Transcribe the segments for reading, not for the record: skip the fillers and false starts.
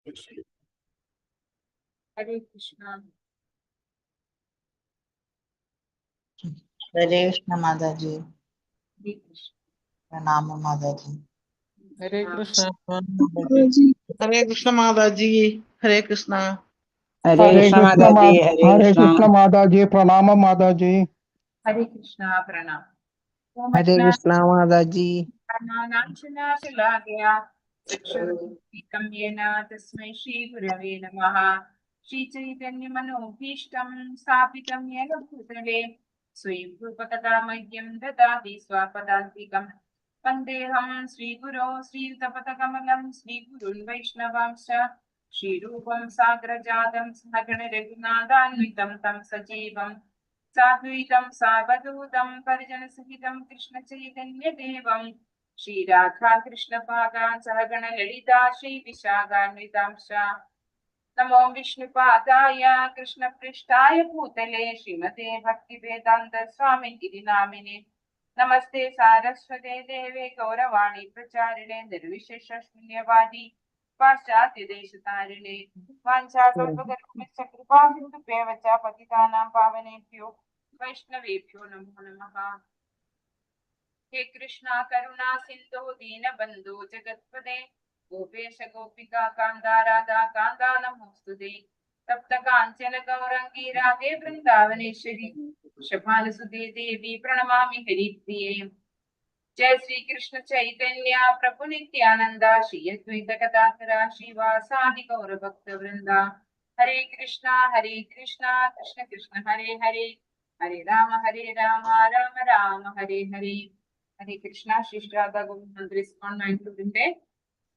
हरे कृष्णा। हरे कृष्ण माता जी। हरे कृष्ण। प्रणाम माता जी। हरे कृष्ण हरे कृष्ण माता जी। हरे कृष्ण। हरे कृष्ण माता जी। हरे कृष्ण माता जी। प्रणाम माता जी। हरे कृष्णा। प्रणाम। हरे कृष्ण माता जी। तस्मै श्री गुरवे नमः। श्री चैतन्य मनोभीष्टं स्थापितं येन भूतले स्वयं रूपकथा मह्यं ददाति स्वपदान्तिकं वन्देऽहं श्रीगुरो श्रीयुतपथकमलं श्रीगुरुन् वैष्णवांश्च श्रीरूपं साग्रजातं सहगण रघुनाथान्वितं तं सजीवं साद्वैतं सावधूतं परिजनसहितं कृष्ण चैतन्य देवं श्रीराधा कृष्णपादान् सहगण ललिता श्रीविशाखान्वितांश्च नमो विष्णुपादाय कृष्णपृष्ठाय भूतले श्रीमते भक्तिवेदान्त स्वामिनिधि नामिने नमस्ते सारस्वते देवे गौरवाणी प्रचारिणे निर्विशेष शून्यवादी पाश्चात्य देशतारिणे वाञ्छाकल्पतरुभ्यश्च कृपासिन्धुभ्येव च पतितानां पावनेभ्यो वैष्णवेभ्यो नमो नमः। हे कृष्णा करुणा सिंधु दीनबंधु जगत्पते गोपेश गोपिका कांता राधा कांता नमोस्तुते तप्त कांचन गौरंगी राधे वृंदावनेश्वरी शपानसुते देवी प्रणमामि हरिप्रिये। जय श्री कृष्ण चैतन्य प्रभु नित्यानंदा श्री अद्वैत गदाधरा श्रीवासादि गौर भक्त वृंदा हरे कृष्णा कृष्ण कृष्ण हरे हरे हरे राम राम राम हरे हरे। ഹരേ കൃഷ്ണ. ശിഷ്ടാദ ഗോവിന്ദ ഇസ്കോൺ മാൻകൂറിന്റെ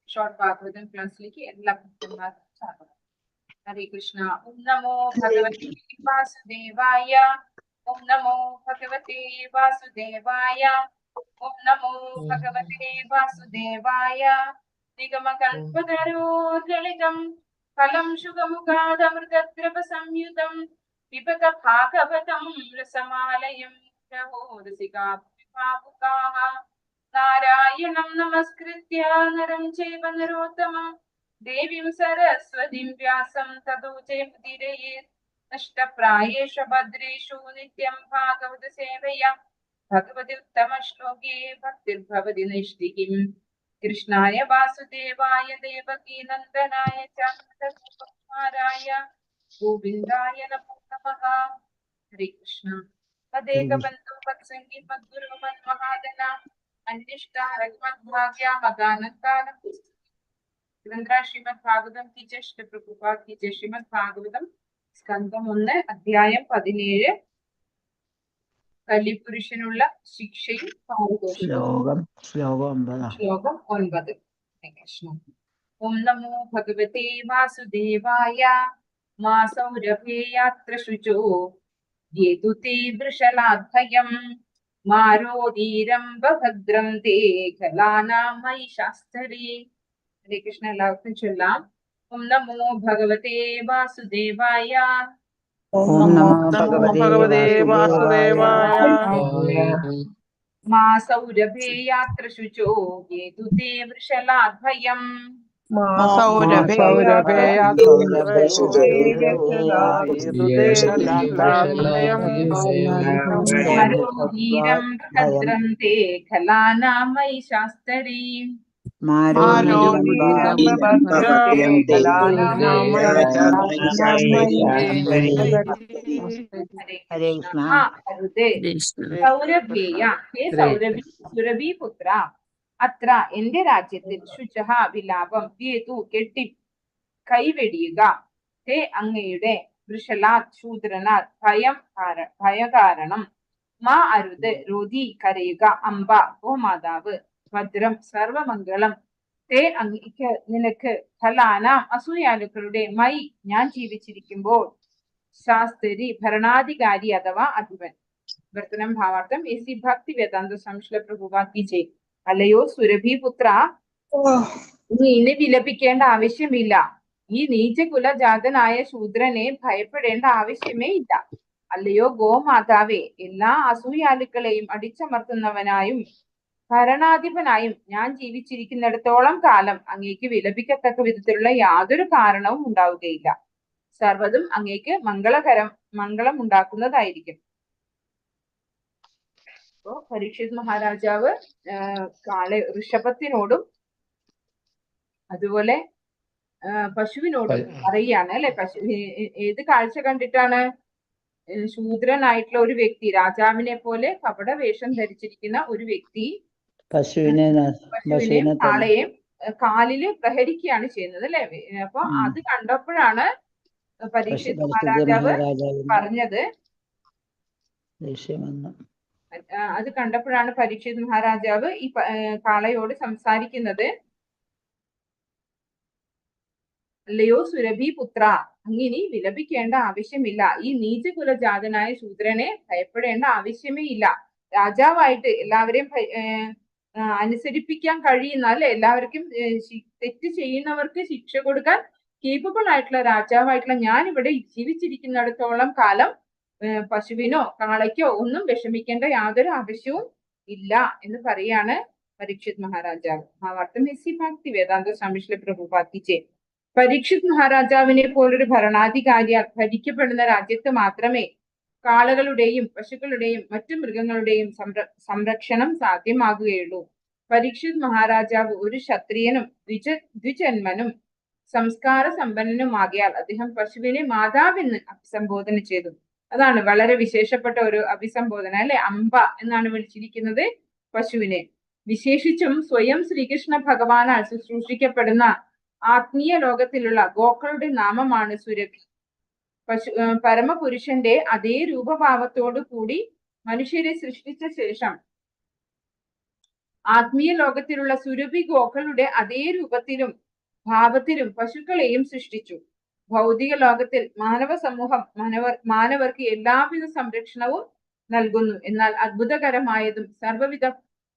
ഷോർട്ട് ഭാഗവതം ക്ലാസ്സിലേക്ക് എല്ലാ ഭക്തന്മാർക്കും സ്വാഗതം. ഹരേ കൃഷ്ണ. ഓം നമോ ഭഗവതേ വാസുദേവായ. ഓം നമോ ഭഗവതേ വാസുദേവായ. ഓം നമോ ഭഗവതേ വാസുദേവായ. നിഗമകൽപതരോർഗളിതം ഫലം ശുഗമുഖാദമൃതദ്രവ സംയുതം പിബത ഭാഗവതം രസമാലയം രഹോരസികാ നാരായണം നമസ്കൃത്യ നരം ചൈവ നരോത്തമം ദേവീം സരസ്വതീം വ്യാസം തതോ ജയമുദീരയേത് നഷ്ടപ്രായേഷു ഭദ്രേഷു നിത്യം ഭാഗവത സേവയാ ഭഗവതി ഉത്തമ ശ്ലോകേ ഭക്തിർഭവതി നൈഷ്ഠികീം. കൃഷ്ണായ വാസുദേവായ ദേവകീ നന്ദനായ ച നന്ദഗോപകുമാരായ ഗോവിന്ദായ നമോ നമഃ. ഹരേ കൃഷ്ണ. തദേകബന്ധു വത്സംഗി മദ്ഗുരു മന്മഹാദന अन्यष्टारमद्भाग्या मगानंतान ग्रंथ श्रीमद् भागवतम की जय श्री प्रभुपाद की जय. श्रीमद् भागवतम സ്കന്ധം 1 അധ്യായം 17 കലിപുരുഷനുള്ള ശിക്ഷയും പാരിതോഷികവും. ശ്ലോകം 9. ഓം നമോ ഭഗവതേ വാസുദേവായ. മാ സൗരഭേയാത്ര ശുചോ യേതു തേ വൃഷലാദ്ഭയം മാരോദീരംഭദ്രം തേ ഖലാനാം മയി ശാസ്ത്രീ. ഹരേ കൃഷ്ണ. എല്ലാവർക്കും ചൊല്ലാം. ഓം നമോ ഭഗവതേ വാസുദേവായ. ഓം നമോ ഭഗവതേ വാസുദേവായ. മാ സൗരഭേയാത്ര ശുചോ യേതു തേ വൃഷലാദ്ഭയം മാരോദീരം ഭദ്രം തേ ഖലാനാം മയി ശാസ്ത്രീ. സൗരഭേയ. ഹേ സൗരഭി സുരഭി പുത്ര. അത്ര എന്റെ രാജ്യത്തിൽ ശുചഹ വിലാപം യേതു കെട്ടി കൈവെടിയുക തേ അങ്ങയുടെ വൃഷലാത് ശൂദ്രനാൽ ഭയകാരണം മാ അരുത് രോധി കരയുക അംബ ഓ മാതാവ് ഭദ്രം സർവമംഗളം തേ അങ്ങയ്ക്ക് നിനക്ക് ഫലാനാം അസൂയാലുക്കളുടെ മൈ ഞാൻ ജീവിച്ചിരിക്കുമ്പോൾ ശാസ്ത്രി ഭരണാധികാരി അഥവാ അധിപൻ. വർത്തനം ഭാവാർത്ഥം എസി ഭക്തി വേദാന്ത സംശ്ല പ്രഭുവാക്കി ചെയ്. അല്ലയോ സുരഭി പുത്ര, നീ ഇനി വിലപിക്കേണ്ട ആവശ്യമില്ല. ഈ നീചകുലജാതനായ ശൂദ്രനെ ഭയപ്പെടേണ്ട ആവശ്യമേ ഇല്ല. അല്ലയോ ഗോമാതാവേ, എല്ലാ അസൂയാലുക്കളെയും അടിച്ചമർത്തുന്നവനായും ഭരണാധിപനായും ഞാൻ ജീവിച്ചിരിക്കുന്നിടത്തോളം കാലം അങ്ങേക്ക് വിലപിക്കത്തക്ക വിധത്തിലുള്ള യാതൊരു കാരണവും ഉണ്ടാവുകയില്ല. സർവ്വതും അങ്ങേക്ക് മംഗളം ഉണ്ടാക്കുന്നതായിരിക്കും. അപ്പോ പരീക്ഷിത് മഹാരാജാവ് ഋഷഭത്തിനോടും അതുപോലെ പശുവിനോടും പറയുകയാണ് അല്ലെ. ഏത് കാഴ്ച കണ്ടിട്ടാണ്? ശൂദ്രനായിട്ടുള്ള ഒരു വ്യക്തി, രാജാവിനെ പോലെ കപട വേഷം ധരിച്ചിരിക്കുന്ന ഒരു വ്യക്തി പശുവിനെയും കാളയെയും കാലില് പ്രഹരിക്കുകയാണ് ചെയ്യുന്നത് അല്ലെ. അപ്പൊ അത് കണ്ടപ്പോഴാണ് പരീക്ഷിത് മഹാരാജാവ് പറഞ്ഞത്, അത് കണ്ടപ്പോഴാണ് പരീക്ഷിത് മഹാരാജാവ് ഈ കാളയോട് സംസാരിക്കുന്നത്, അല്ലയോ സുരഭി പുത്ര, അങ്ങിനി വിലപിക്കേണ്ട ആവശ്യമില്ല. ഈ നീചകുലജാതനായ ശൂദ്രനെ ഭയപ്പെടേണ്ട ആവശ്യമേ ഇല്ല. രാജാവായിട്ട് എല്ലാവരെയും അനുസരിപ്പിക്കാൻ കഴിയുന്ന അല്ലെ, എല്ലാവർക്കും തെറ്റ് ചെയ്യുന്നവർക്ക് ശിക്ഷ കൊടുക്കാൻ കേപ്പബിൾ ആയിട്ടുള്ള രാജാവായിട്ടുള്ള ഞാൻ ഇവിടെ ജീവിച്ചിരിക്കുന്നിടത്തോളം കാലം പശുവിനോ കാളയ്ക്കോ ഒന്നും വിഷമിക്കേണ്ട യാതൊരു ആവശ്യവും ഇല്ല എന്ന് പറയാണ് പരീക്ഷിത് മഹാരാജാവ്. ഭാവാർത്ഥം എസ്സി ഭക്തി വേദാന്ത സ്വാമിശ്രീ പ്രഭുപാദിജി. പരീക്ഷിത് മഹാരാജാവിനെ പോലൊരു ഭരണാധികാരിയാൽ ഭരിക്കപ്പെടുന്ന രാജ്യത്ത് മാത്രമേ കാളകളുടെയും പശുക്കളുടെയും മറ്റു മൃഗങ്ങളുടെയും സംരക്ഷണം സാധ്യമാകുകയുള്ളൂ. പരീക്ഷിത് മഹാരാജാവ് ഒരു ക്ഷത്രിയനും ദ്വിജന്മനും സംസ്കാര സമ്പന്നനുമാകിയാൽ അദ്ദേഹം പശുവിനെ മാതാവെന്ന് അഭിസംബോധന ചെയ്തു. അതാണ് വളരെ വിശേഷപ്പെട്ട ഒരു അഭിസംബോധന അല്ലെ. അംബ എന്നാണ് വിളിച്ചിരിക്കുന്നത് പശുവിനെ. വിശേഷിച്ചും സ്വയം ശ്രീകൃഷ്ണ ഭഗവാനാൽ ശുശ്രൂഷിക്കപ്പെടുന്ന ആത്മീയ ലോകത്തിലുള്ള ഗോക്കളുടെ നാമമാണ് സുരഭി. പരമപുരുഷന്റെ അതേ രൂപഭാവത്തോടു കൂടി മനുഷ്യരെ സൃഷ്ടിച്ച ശേഷം ആത്മീയ ലോകത്തിലുള്ള സുരഭി ഗോക്കളുടെ അതേ രൂപത്തിലും ഭാവത്തിലും പശുക്കളെയും സൃഷ്ടിച്ചു. ഭൗതിക ലോകത്തിൽ മാനവ സമൂഹം മാനവർക്ക് എല്ലാവിധ സംരക്ഷണവും നൽകുന്നു. എന്നാൽ അത്ഭുതകരമായതും സർവ്വവിധ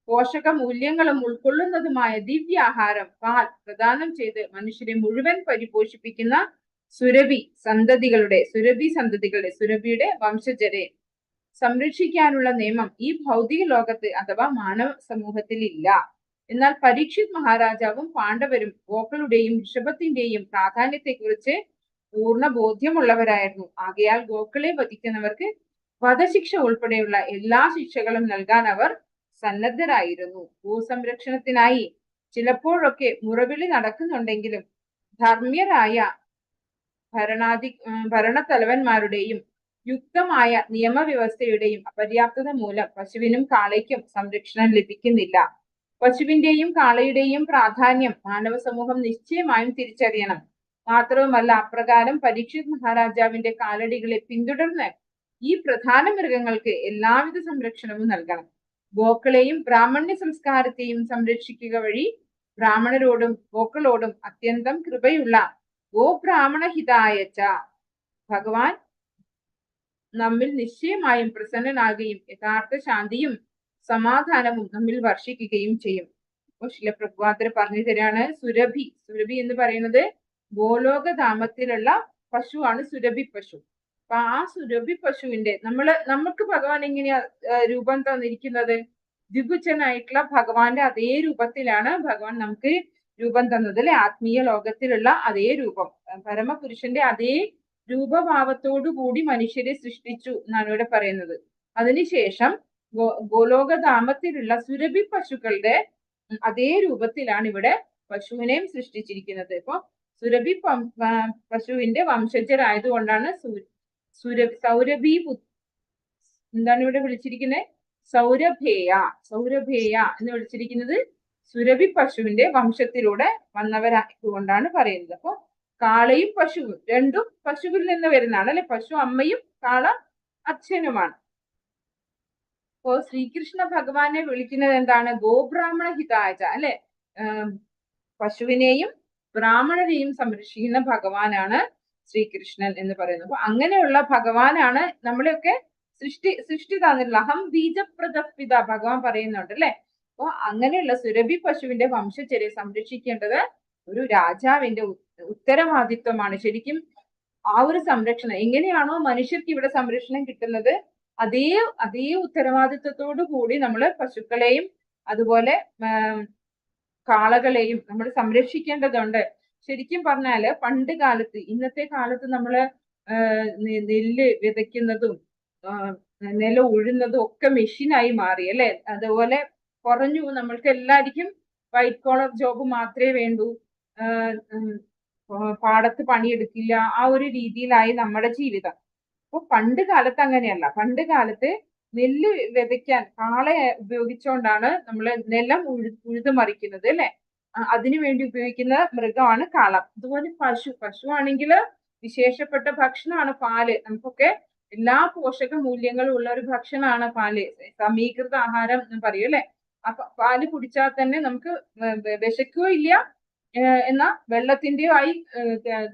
പോഷക മൂല്യങ്ങളും ഉൾക്കൊള്ളുന്നതുമായ ദിവ്യാഹാരം പാൽ പ്രദാനം ചെയ്ത് മനുഷ്യരെ മുഴുവൻ പരിപോഷിപ്പിക്കുന്ന സുരഭി സന്തതികളുടെ വംശജരെ സംരക്ഷിക്കാനുള്ള നിയമം ഈ ഭൗതിക ലോകത്ത് അഥവാ മാനവ സമൂഹത്തിൽ ഇല്ല. എന്നാൽ പരീക്ഷിത് മഹാരാജാവും പാണ്ഡവരും ഗോക്കളുടെയും ഋഷഭത്തിന്റെയും പ്രാധാന്യത്തെക്കുറിച്ച് പൂർണ്ണ ബോധ്യമുള്ളവരായിരുന്നു. ആകയാൽ ഗോക്കളെ വധിക്കുന്നവർക്ക് വധശിക്ഷ ഉൾപ്പെടെയുള്ള എല്ലാ ശിക്ഷകളും നൽകാൻ അവർ സന്നദ്ധരായിരുന്നു. ഭൂസംരക്ഷണത്തിനായി ചിലപ്പോഴൊക്കെ മുറവിളി നടക്കുന്നുണ്ടെങ്കിലും ധർമ്മ്യരായ ഭരണത്തലവന്മാരുടെയും യുക്തമായ നിയമവ്യവസ്ഥയുടെയും അപര്യാപ്തത മൂലം പശുവിനും കാളയ്ക്കും സംരക്ഷണം ലഭിക്കുന്നില്ല. പശുവിന്റെയും കാളയുടെയും പ്രാധാന്യം മാനവ സമൂഹം നിശ്ചയമായും തിരിച്ചറിയണം. മാത്രവുമല്ല, അപ്രകാരം പരീക്ഷിത് മഹാരാജാവിന്റെ കാലടികളെ പിന്തുടർന്ന് ഈ പ്രധാന മൃഗങ്ങൾക്ക് എല്ലാവിധ സംരക്ഷണവും നൽകണം. ഗോക്കളെയും ബ്രാഹ്മണ്യ സംസ്കാരത്തെയും സംരക്ഷിക്കുക വഴി ബ്രാഹ്മണരോടും ഗോക്കളോടും അത്യന്തം കൃപയുള്ള ഗോബ്രാഹ്മണഹിതായച്ച ഭഗവാൻ നമ്മിൽ നിശ്ചയമായും പ്രസന്നനാകുകയും യഥാർത്ഥ ശാന്തിയും സമാധാനവും നമ്മിൽ വർഷിക്കുകയും ചെയ്യും. അപ്പോൾ ശില പ്രഭുപാദർ പറഞ്ഞു തരാണ്, സുരഭി എന്ന് പറയുന്നത് ഗോലോകധാമത്തിലുള്ള പശുവാണ് സുരഭി പശു. അപ്പൊ ആ സുരഭി പശുവിന്റെ നമുക്ക് ഭഗവാൻ എങ്ങനെയാ രൂപം തന്നിരിക്കുന്നത്? ദ്വിഭുജനായിട്ടുള്ള ഭഗവാന്റെ അതേ രൂപത്തിലാണ് ഭഗവാൻ നമുക്ക് രൂപം തന്നത് അല്ലെ. ആത്മീയ ലോകത്തിലുള്ള അതേ രൂപം, പരമപുരുഷന്റെ അതേ രൂപഭാവത്തോടു കൂടി മനുഷ്യരെ സൃഷ്ടിച്ചു എന്നാണ് ഇവിടെ പറയുന്നത്. അതിനുശേഷം ഗോലോകധാമത്തിലുള്ള സുരഭി പശുക്കളുടെ അതേ രൂപത്തിലാണ് ഇവിടെ പശുവിനെയും സൃഷ്ടിച്ചിരിക്കുന്നത്. ഇപ്പൊ സുരഭി പശുവിന്റെ വംശജരായതുകൊണ്ടാണ് സൗരഭി എന്താണ് ഇവിടെ വിളിച്ചിരിക്കുന്നത്? സൗരഭേയ എന്ന് വിളിച്ചിരിക്കുന്നത് സുരഭി പശുവിന്റെ വംശത്തിലൂടെ വന്നവരായതുകൊണ്ടാണ് പറയുന്നത്. അപ്പൊ കാളയും പശുവും രണ്ടും പശുവിൽ നിന്ന് വരുന്നതാണ് അല്ലെ. പശു അമ്മയും കാള അച്ഛനുമാണ്. അപ്പോ ശ്രീകൃഷ്ണ ഭഗവാനെ വിളിക്കുന്നത് എന്താണ്? ഗോബ്രാഹ്മണ ഹിതായ അല്ലെ. പശുവിനെയും ബ്രാഹ്മണരെയും സംരക്ഷിക്കുന്ന ഭഗവാനാണ് ശ്രീകൃഷ്ണൻ എന്ന് പറയുന്നത്. അപ്പൊ അങ്ങനെയുള്ള ഭഗവാനാണ് നമ്മളെയൊക്കെ സൃഷ്ടി തന്നിട്ടുള്ള. അഹം ബീജപ്രദപിത ഭഗവാൻ പറയുന്നുണ്ട് അല്ലെ. അപ്പൊ അങ്ങനെയുള്ള സുരഭി പശുവിന്റെ വംശജരെ സംരക്ഷിക്കേണ്ടത് ഒരു രാജാവിന്റെ ഉത്തരവാദിത്വമാണ്. ശരിക്കും ആ ഒരു സംരക്ഷണം എങ്ങനെയാണോ മനുഷ്യർക്ക് ഇവിടെ സംരക്ഷണം കിട്ടുന്നത്, അതേ ഉത്തരവാദിത്വത്തോടു കൂടി നമ്മൾ പശുക്കളെയും അതുപോലെ കാളകളെയും നമ്മൾ സംരക്ഷിക്കേണ്ടതുണ്ട്. ശരിക്കും പറഞ്ഞാല് പണ്ട് കാലത്ത്, ഇന്നത്തെ കാലത്ത് നമ്മള് നെല്ല് വിതയ്ക്കുന്നതും നിലം ഉഴുന്നതും ഒക്കെ മെഷീനായി മാറി അല്ലെ. അതുപോലെ കുറഞ്ഞു, നമ്മൾക്ക് എല്ലാവർക്കും വൈറ്റ് കോളർ ജോബ് മാത്രമേ വേണ്ടൂ, പാടത്ത് പണിയെടുക്കില്ല, ആ ഒരു രീതിയിലായി നമ്മുടെ ജീവിതം. അപ്പൊ പണ്ട് കാലത്ത് അങ്ങനെയല്ല. പണ്ട് കാലത്ത് നെല്ല് വിതയ്ക്കാൻ കാളയെ ഉപയോഗിച്ചുകൊണ്ടാണ് നമ്മൾ നിലം ഉഴുതുമറിക്കുന്നത് അല്ലെ. അതിനു വേണ്ടി ഉപയോഗിക്കുന്ന മൃഗമാണ് കാള. അതുപോലെ പശു ആണെങ്കിൽ വിശേഷപ്പെട്ട ഭക്ഷണമാണ് പാല്. നമുക്കൊക്കെ എല്ലാ പോഷക മൂല്യങ്ങളും ഉള്ള ഒരു ഭക്ഷണമാണ് പാല്. സമീകൃത ആഹാരം എന്ന് പറയും അല്ലെ. അപ്പൊ പാല് കുടിച്ചാൽ തന്നെ നമുക്ക് വിശക്കുകയോ ഇല്ല, എന്നാ വെള്ളത്തിന്റെയോ ആയി,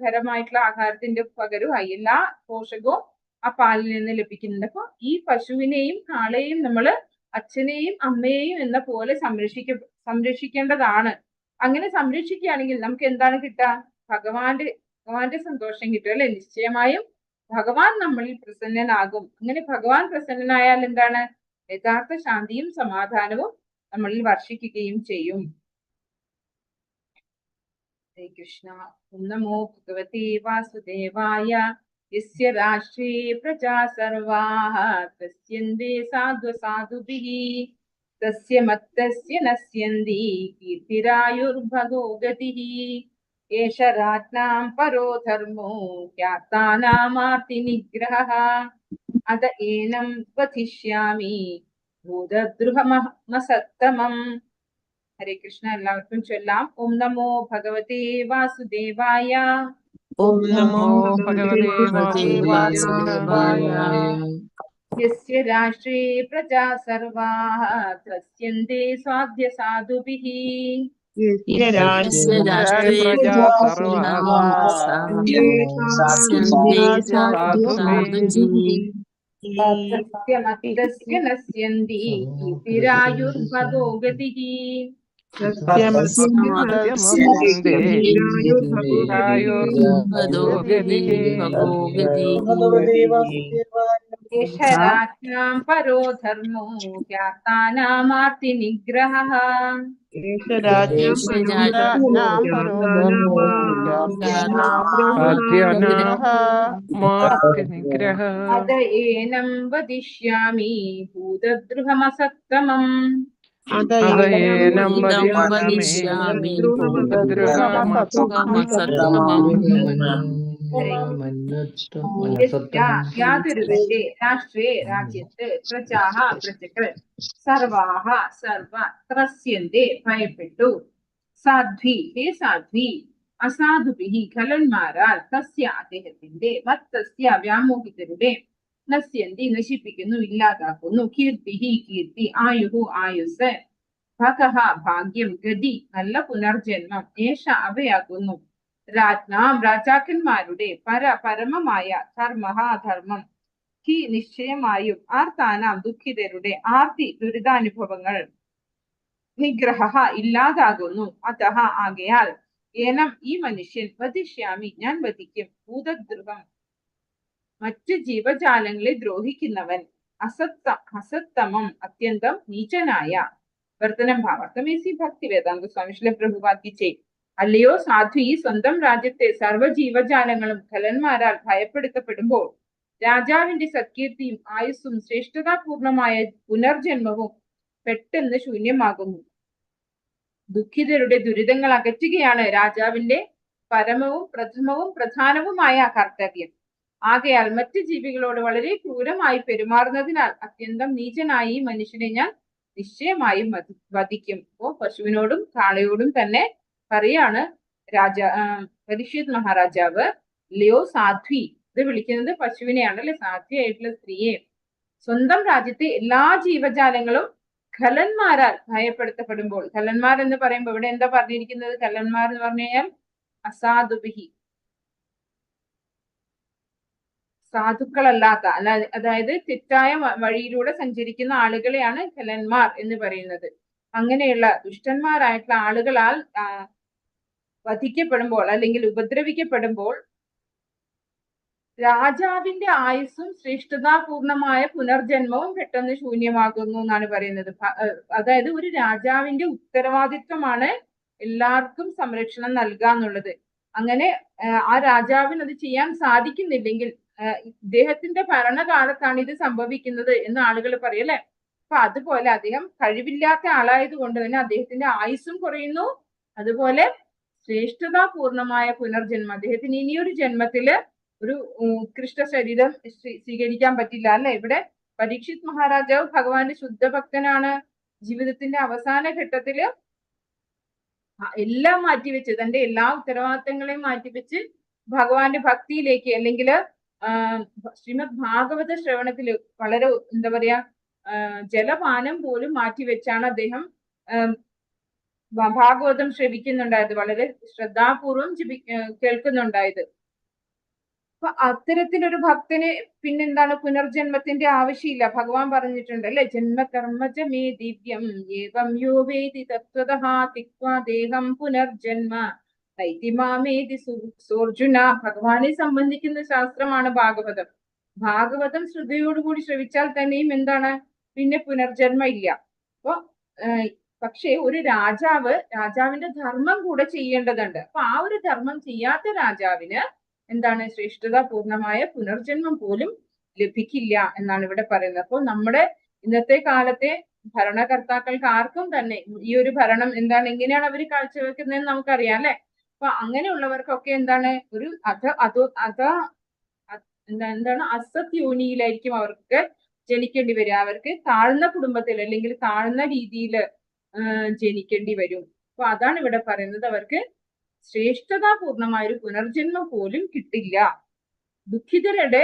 ഖരമായിട്ടുള്ള ആഹാരത്തിന്റെ പകരമായി എല്ലാ പോഷകവും ആ പാലിൽ നിന്ന് ലഭിക്കുന്നുണ്ട്. അപ്പൊ ഈ പശുവിനെയും കാളയെയും നമ്മള് അച്ഛനെയും അമ്മയെയും എന്ന പോലെ സംരക്ഷിക്കേണ്ടതാണ്. അങ്ങനെ സംരക്ഷിക്കുകയാണെങ്കിൽ നമുക്ക് എന്താണ് കിട്ടുക? ഭഗവാന്റെ സന്തോഷം കിട്ടും അല്ലെ. നിശ്ചയമായും ഭഗവാൻ നമ്മളിൽ പ്രസന്നനാകും. അങ്ങനെ ഭഗവാൻ പ്രസന്നനായാൽ എന്താണ്? യഥാർത്ഥ ശാന്തിയും സമാധാനവും നമ്മളിൽ വർഷിക്കുകയും ചെയ്യും. ഹരേ കൃഷ്ണ. ഓം നമോ ഭഗവതേ വാസുദേവായ. യസ്യ രാഷ്ട്രേ പ്രജാ സർവാഃ തസ്യന്തേ സാധുഭിഃ തസ്യ മത്തസ്യ നശ്യന്തി കീർത്തിരായുർഭഗോ ഗതിഃ. ഏഷ രാജ്ഞാം പരോ ധർമ്മോ ജ്ഞാതാനാമാർത്തിനിഗ്രഹഃ. അത ഏനം വധിഷ്യാമി ഭൂതദ്രുഹമസത്തമം. ഹരേ കൃഷ്ണ. എല്ലാവർക്കും ചൊല്ലാം. ഓം നമോ ഭഗവതേ വാസുദേവായ. ഓം നമോ ഭഗവതേ വാസുദേവായ. യസ്യ രാഷ്ട്രേ പ്രജാ സർവാഃ ത്രസ്യന്തേ സ്വാദ്യ സാധുഭിഃ. യസ്യ രാഷ്ട്രേ പ്രജാ സർവാഃ ത്രസ്യന്തേ സാധുഭിഃ. തസ്യ മത്തസ്യ നശ്യന്തി കീർത്തിരായുർഭഗോ ഗതിഃ. ഏഷ രാജ്ഞാം പരോ ധർമ്മോ ജ്ഞാതാനാമാർത്തിനിഗ്രഹഃ. അത ഏനം വദിഷ്യാമി ഭൂതദ്രുഹമസത്തമം. യാതൊരുവന്റെ രാഷ്ട്രേ രാജ്യത്ത് പ്രജാഹ പ്രജകൾ സർവാഹ സർവ ത്രസ്യന്തേ ഭയപ്പെട്ടു സാധ്വി ഹേ സാധ്വി അസാധുഭിഹി ഖലന്മാരാൽ തസ്യ അദ്ദേഹത്തിന്റെ മത്തസ്യ വ്യാമോഹിതരുടെ നശ്യന്തി നശിപ്പിക്കുന്നു, ഇല്ലാതാക്കുന്നു, കീർത്തിഹി കീർത്തി, ആയുഹു ആയുസ്, ഭഗഃ ഭാഗ്യം, ഗതി നല്ല പുനർജന്മം, ഏഷ അവയാകുന്നു, രാജ്ഞാം രാജാക്കന്മാരുടെ പരമമായ ധർമ്മഃ ധർമ്മം, ഹി നിശ്ചയമായും, ആർത്താനാം ദുഃഖിതരുടെ ആർത്തി ദുരിതാനുഭവങ്ങൾ, നിഗ്രഹഃ ഇല്ലാതാകുന്നു, അതഃ ആകയാൽ, ഏനം ഈ മനുഷ്യൻ, വധിഷ്യാമി ഞാൻ വധിക്കും, ഭൂതദ്രുഹം മറ്റ് ജീവജാലങ്ങളെ ദ്രോഹിക്കുന്നവൻ, അസത്തമം അത്യന്തം നീചനായ. വർത്തനം ഭാവാർത്ഥം എസി ഭക്തി വേദാന്ത സ്വാമി ശ്രീല പ്രഭുപാദ് കി ജയ്. അല്ലയോ സാധു, ഈ സ്വന്തം രാജ്യത്തെ സർവ്വ ജീവജാലങ്ങളും ഖലന്മാരാൽ ഭയപ്പെടുത്തപ്പെടുമ്പോൾ രാജാവിന്റെ സത്കീർത്തിയും ആയുസ്സും ശ്രേഷ്ഠതാപൂർണമായ പുനർജന്മവും പെട്ടെന്ന് ശൂന്യമാകുന്നു. ദുഃഖിതരുടെ ദുരിതങ്ങൾ അകറ്റുകയാണ് രാജാവിന്റെ പരമവും പ്രഥമവും പ്രധാനവുമായ കർത്തവ്യം. ആകയാൽ മറ്റ് ജീവികളോട് വളരെ ക്രൂരമായി പെരുമാറുന്നതിനാൽ അത്യന്തം നീചനായി ഈ മനുഷ്യനെ ഞാൻ നിശ്ചയമായും വധിക്കും. അപ്പോ പശുവിനോടും കാളയോടും തന്നെ പറയാണ് പരീക്ഷിത് മഹാരാജാവ്, ലിയോ സാധ്വി, ഇത് വിളിക്കുന്നത് പശുവിനെയാണ് അല്ലെ, സാധ്വി ആയിട്ടുള്ള സ്ത്രീയെ. സ്വന്തം രാജ്യത്തെ എല്ലാ ജീവജാലങ്ങളും ഖലന്മാരാൽ ഭയപ്പെടുത്തപ്പെടുമ്പോൾ, ഖലന്മാർ എന്ന് പറയുമ്പോൾ ഇവിടെ എന്താ പറഞ്ഞിരിക്കുന്നത്? ഖലന്മാർ എന്ന് പറഞ്ഞു കഴിഞ്ഞാൽ അസാധുഭിഹി, സാധുക്കളല്ലാത്ത, അതായത് തെറ്റായ വഴിയിലൂടെ സഞ്ചരിക്കുന്ന ആളുകളെയാണ് ഖലന്മാർ എന്ന് പറയുന്നത്. അങ്ങനെയുള്ള ദുഷ്ടന്മാരായിട്ടുള്ള ആളുകളാൽ വധിക്കപ്പെടുമ്പോൾ അല്ലെങ്കിൽ ഉപദ്രവിക്കപ്പെടുമ്പോൾ രാജാവിന്റെ ആയുസ്സും ശ്രേഷ്ഠതാപൂർണമായ പുനർജന്മവും പെട്ടെന്ന് ശൂന്യമാകുന്നു എന്നാണ് പറയുന്നത്. അതായത് ഒരു രാജാവിന്റെ ഉത്തരവാദിത്വമാണ് എല്ലാവർക്കും സംരക്ഷണം നൽകുക എന്നുള്ളത്. അങ്ങനെ ആ രാജാവിന് അത് ചെയ്യാൻ സാധിക്കുന്നില്ലെങ്കിൽ ഇദ്ദേഹത്തിന്റെ ഭരണകാലത്താണ് ഇത് സംഭവിക്കുന്നത് എന്ന് ആളുകൾ പറയും അല്ലെ. അപ്പൊ അതുപോലെ അദ്ദേഹം കഴിവില്ലാത്ത ആളായത് കൊണ്ട് തന്നെ അദ്ദേഹത്തിന്റെ ആയുസ്സും കുറയുന്നു. അതുപോലെ ശ്രേഷ്ഠതാപൂർണമായ പുനർജന്മം, അദ്ദേഹത്തിന് ഇനിയൊരു ജന്മത്തില് ഒരു ഉത്കൃഷ്ട ശരീരം സ്വീകരിക്കാൻ പറ്റില്ല അല്ലെ. ഇവിടെ പരീക്ഷിത് മഹാരാജാവ് ഭഗവാന്റെ ശുദ്ധഭക്തനാണ്. ജീവിതത്തിന്റെ അവസാന ഘട്ടത്തില് എല്ലാം മാറ്റിവെച്ച്, തന്റെ എല്ലാ ഉത്തരവാദിത്തങ്ങളെയും മാറ്റിവെച്ച് ഭഗവാന്റെ ഭക്തിയിലേക്ക്, അല്ലെങ്കിൽ ശ്രീമദ് ഭാഗവത ശ്രവണത്തില് വളരെ എന്താ പറയാ ജലപാനം പോലും മാറ്റിവെച്ചാണ് അദ്ദേഹം ഭാഗവതം ശ്രവിക്കുന്നുണ്ടായത്, വളരെ ശ്രദ്ധാപൂർവം കേൾക്കുന്നുണ്ടായത്. അപ്പൊ അത്തരത്തിലൊരു ഭക്തന് പിന്നെന്താണ് പുനർജന്മത്തിന്റെ ആവശ്യമില്ല. ഭഗവാൻ പറഞ്ഞിട്ടുണ്ട് അല്ലെ, ജന്മകർമ്മജ മേ ദിവ്യം ഏവം യോ വേദി തത്വതഃ തിക്വാ ദേഹം പുനർജന്മ നൈതിമാമേതി സോർജുന. ഭഗവാനെ സംബന്ധിക്കുന്ന ശാസ്ത്രമാണ് ഭാഗവതം. ഭാഗവതം ശ്രദ്ധയോടുകൂടി ശ്രവിച്ചാൽ തന്നെയും എന്താണ്, പിന്നെ പുനർജന്മ ഇല്ല. അപ്പൊ പക്ഷേ ഒരു രാജാവിന്റെ ധർമ്മം കൂടെ ചെയ്യേണ്ടതുണ്ട്. അപ്പൊ ആ ഒരു ധർമ്മം ചെയ്യാത്ത രാജാവിന് എന്താണ്, ശ്രേഷ്ഠത പൂർണ്ണമായ പുനർജന്മം പോലും ലഭിക്കില്ല എന്നാണ് ഇവിടെ പറയുന്നത്. അപ്പോൾ നമ്മുടെ ഇന്നത്തെ കാലത്തെ ഭരണകർത്താക്കൾക്ക് ആർക്കും തന്നെ ഈ ഒരു ഭരണം എന്താണ്, എങ്ങനെയാണ് അവർ കാഴ്ചവെക്കുന്നതെന്ന് നമുക്കറിയാം അല്ലെ. അപ്പൊ അങ്ങനെയുള്ളവർക്കൊക്കെ എന്താണ്, ഒരു എന്താണ് അസത്യോനിയിലായിരിക്കും അവർക്ക് ജനിക്കേണ്ടി വരിക. അവർക്ക് താഴ്ന്ന കുടുംബത്തിൽ അല്ലെങ്കിൽ താഴ്ന്ന രീതിയിൽ ജനിക്കേണ്ടി വരും. അപ്പൊ അതാണ് ഇവിടെ പറയുന്നത്, അവർക്ക് ശ്രേഷ്ഠതാപൂർണമായ ഒരു പുനർജന്മം പോലും കിട്ടില്ല. ദുഃഖിതരുടെ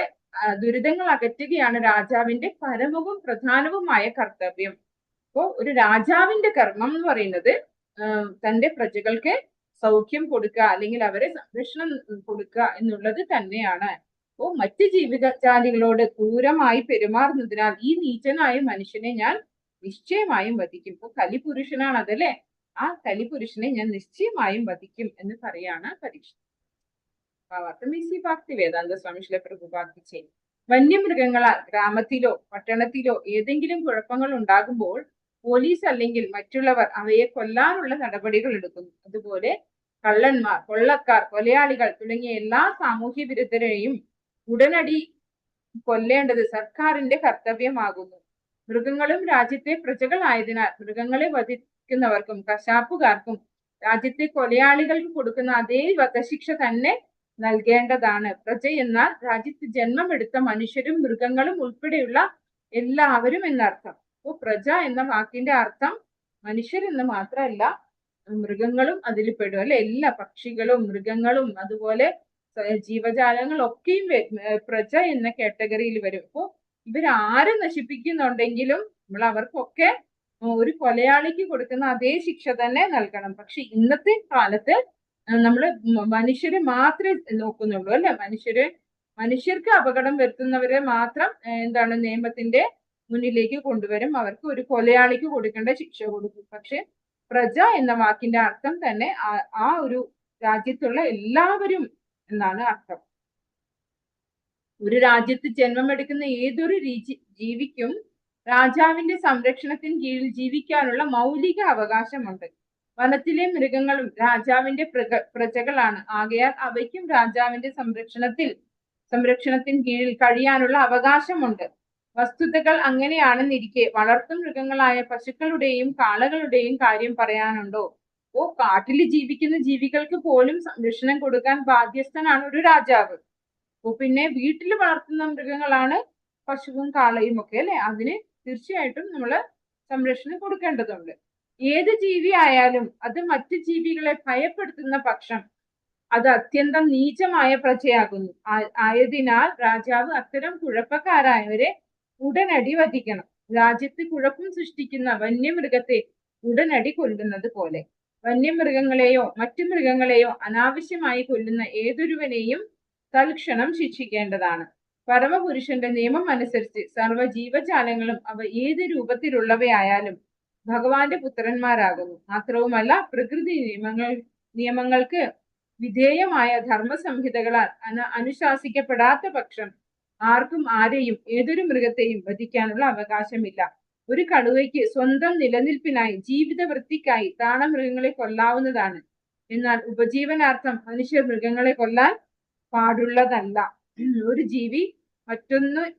ദുരിതങ്ങൾ അകറ്റുകയാണ് രാജാവിന്റെ പരമവും പ്രധാനവുമായ കർത്തവ്യം. അപ്പോ ഒരു രാജാവിന്റെ കർമ്മം എന്ന് പറയുന്നത് തന്റെ പ്രജകൾക്ക് സൗഖ്യം കൊടുക്കുക, അല്ലെങ്കിൽ അവരെ സംരക്ഷണം കൊടുക്കുക എന്നുള്ളത് തന്നെയാണ്. അപ്പോ മറ്റ് ജീവിതജാലികളോട് ക്രൂരമായി പെരുമാറുന്നതിനാൽ ഈ നീചനായ മനുഷ്യനെ ഞാൻ നിശ്ചയമായും വധിക്കും. ഇപ്പൊ കലിപുരുഷനാണ് അതല്ലേ, ആ കലിപുരുഷനെ ഞാൻ നിശ്ചയമായും വധിക്കും എന്ന് പറയാണ് പരീക്ഷ. വേദാന്ത സ്വാമിഷിലെ പ്രഭുപാർത്തിച്ചേ. വന്യമൃഗങ്ങളാൽ ഗ്രാമത്തിലോ പട്ടണത്തിലോ ഏതെങ്കിലും കുഴപ്പങ്ങൾ ഉണ്ടാകുമ്പോൾ പോലീസ് അല്ലെങ്കിൽ മറ്റുള്ളവർ അവയെ കൊല്ലാനുള്ള നടപടികൾ എടുക്കുന്നു. അതുപോലെ കള്ളന്മാർ, കൊള്ളക്കാർ, കൊലയാളികൾ തുടങ്ങിയ എല്ലാ സാമൂഹ്യ വിരുദ്ധരെയും ഉടനടി കൊല്ലേണ്ടത് സർക്കാരിന്റെ കർത്തവ്യമാകുന്നു. മൃഗങ്ങളും രാജ്യത്തെ പ്രജകളായതിനാൽ മൃഗങ്ങളെ വധിക്കുന്നവർക്കും കശാപ്പുകാർക്കും രാജ്യത്തെ കൊലയാളികൾക്ക് കൊടുക്കുന്ന അതേ വധശിക്ഷ തന്നെ നൽകേണ്ടതാണ്. പ്രജ എന്നാൽ രാജ്യത്ത് ജന്മമെടുത്ത മനുഷ്യരും മൃഗങ്ങളും ഉൾപ്പെടെയുള്ള എല്ലാവരും എന്നർത്ഥം. അപ്പോൾ പ്രജ എന്ന വാക്കിന്റെ അർത്ഥം മനുഷ്യരെന്ന് മാത്രമല്ല, മൃഗങ്ങളും അതിൽ പെടും അല്ലെ. എല്ലാ പക്ഷികളും മൃഗങ്ങളും അതുപോലെ ജീവജാലങ്ങളൊക്കെയും പ്രജ എന്ന കാറ്റഗറിയിൽ വരും. അപ്പോ ഇവരാരെ നശിപ്പിക്കുന്നുണ്ടെങ്കിലും നമ്മൾ അവർക്കൊക്കെ ഒരു കൊലയാളിക്ക് കൊടുക്കുന്ന അതേ ശിക്ഷ തന്നെ നൽകണം. പക്ഷെ ഇന്നത്തെ കാലത്ത് നമ്മൾ മനുഷ്യരെ മാത്രമേ നോക്കുന്നുള്ളൂ അല്ലെ. മനുഷ്യർക്ക് അപകടം വരുത്തുന്നവരെ മാത്രം എന്താണ് നിയമത്തിന്റെ മുന്നിലേക്ക് കൊണ്ടുവരും, അവർക്ക് ഒരു കൊലയാളിക്ക് കൊടുക്കേണ്ട ശിക്ഷ കൊടുക്കും. പക്ഷെ പ്രജ എന്ന വാക്കിന്റെ അർത്ഥം തന്നെ ആ ഒരു രാജ്യത്തുള്ള എല്ലാവരും എന്നാണ് അർത്ഥം. ഒരു രാജ്യത്ത് ജന്മമെടുക്കുന്ന ഏതൊരു ജീവിക്കും രാജാവിന്റെ സംരക്ഷണത്തിന് കീഴിൽ ജീവിക്കാനുള്ള മൗലിക അവകാശമുണ്ട്. വനത്തിലെ മൃഗങ്ങളും രാജാവിന്റെ പ്രജകളാണ്. ആകയാൽ അവയ്ക്കും രാജാവിന്റെ സംരക്ഷണത്തിന് കീഴിൽ കഴിയാനുള്ള അവകാശമുണ്ട്. വസ്തുതകൾ അങ്ങനെയാണെന്നിരിക്കെ വളർത്തു മൃഗങ്ങളായ പശുക്കളുടെയും കാളകളുടെയും കാര്യം പറയാനുണ്ടോ? കാട്ടിൽ ജീവിക്കുന്ന ജീവികൾക്ക് പോലും സംരക്ഷണം കൊടുക്കാൻ ബാധ്യസ്ഥനാണ് ഒരു രാജാവ്. പിന്നെ വീട്ടിൽ വളർത്തുന്ന മൃഗങ്ങളാണ് പശുവും കാളയും ഒക്കെ അല്ലെ, അതിന് തീർച്ചയായിട്ടും നമ്മൾ സംരക്ഷണം കൊടുക്കേണ്ടതുണ്ട്. ഏത് ജീവി ആയാലും അത് മറ്റു ജീവികളെ ഭയപ്പെടുത്തുന്ന പക്ഷം അത് അത്യന്തം നീചമായ പ്രജയാകുന്നു. ആയതിനാൽ രാജാവ് അത്തരം കുഴപ്പക്കാരായവരെ ഉടനടി വധിക്കണം. രാജ്യത്ത് കുഴപ്പം സൃഷ്ടിക്കുന്ന വന്യമൃഗത്തെ ഉടനടി കൊല്ലുന്നത് പോലെ വന്യമൃഗങ്ങളെയോ മറ്റു മൃഗങ്ങളെയോ അനാവശ്യമായി കൊല്ലുന്ന ഏതൊരുവനെയും തൽക്ഷണം ശിക്ഷിക്കേണ്ടതാണ്. പരമപുരുഷന്റെ നിയമം അനുസരിച്ച് സർവ്വ ജീവജാലങ്ങളും അവ ഏത് രൂപത്തിലുള്ളവയായാലും ഭഗവാന്റെ പുത്രന്മാരാകുന്നു. മാത്രവുമല്ല പ്രകൃതി നിയമങ്ങൾക്ക് വിധേയമായ ധർമ്മസംഹിതകളാൽ അനുശാസിക്കപ്പെടാത്ത പക്ഷം ആർക്കും ആരെയും ഏതൊരു മൃഗത്തെയും വധിക്കാനുള്ള അവകാശമില്ല. ഒരു കടുവയ്ക്ക് സ്വന്തം നിലനിൽപ്പിനായി ജീവിത വൃത്തിക്കായി താണമൃഗങ്ങളെ കൊല്ലാവുന്നതാണ്. എന്നാൽ ഉപജീവനാർത്ഥം മനുഷ്യർ മൃഗങ്ങളെ കൊല്ലാൻ പാടുള്ളതല്ല. ഒരു ജീവി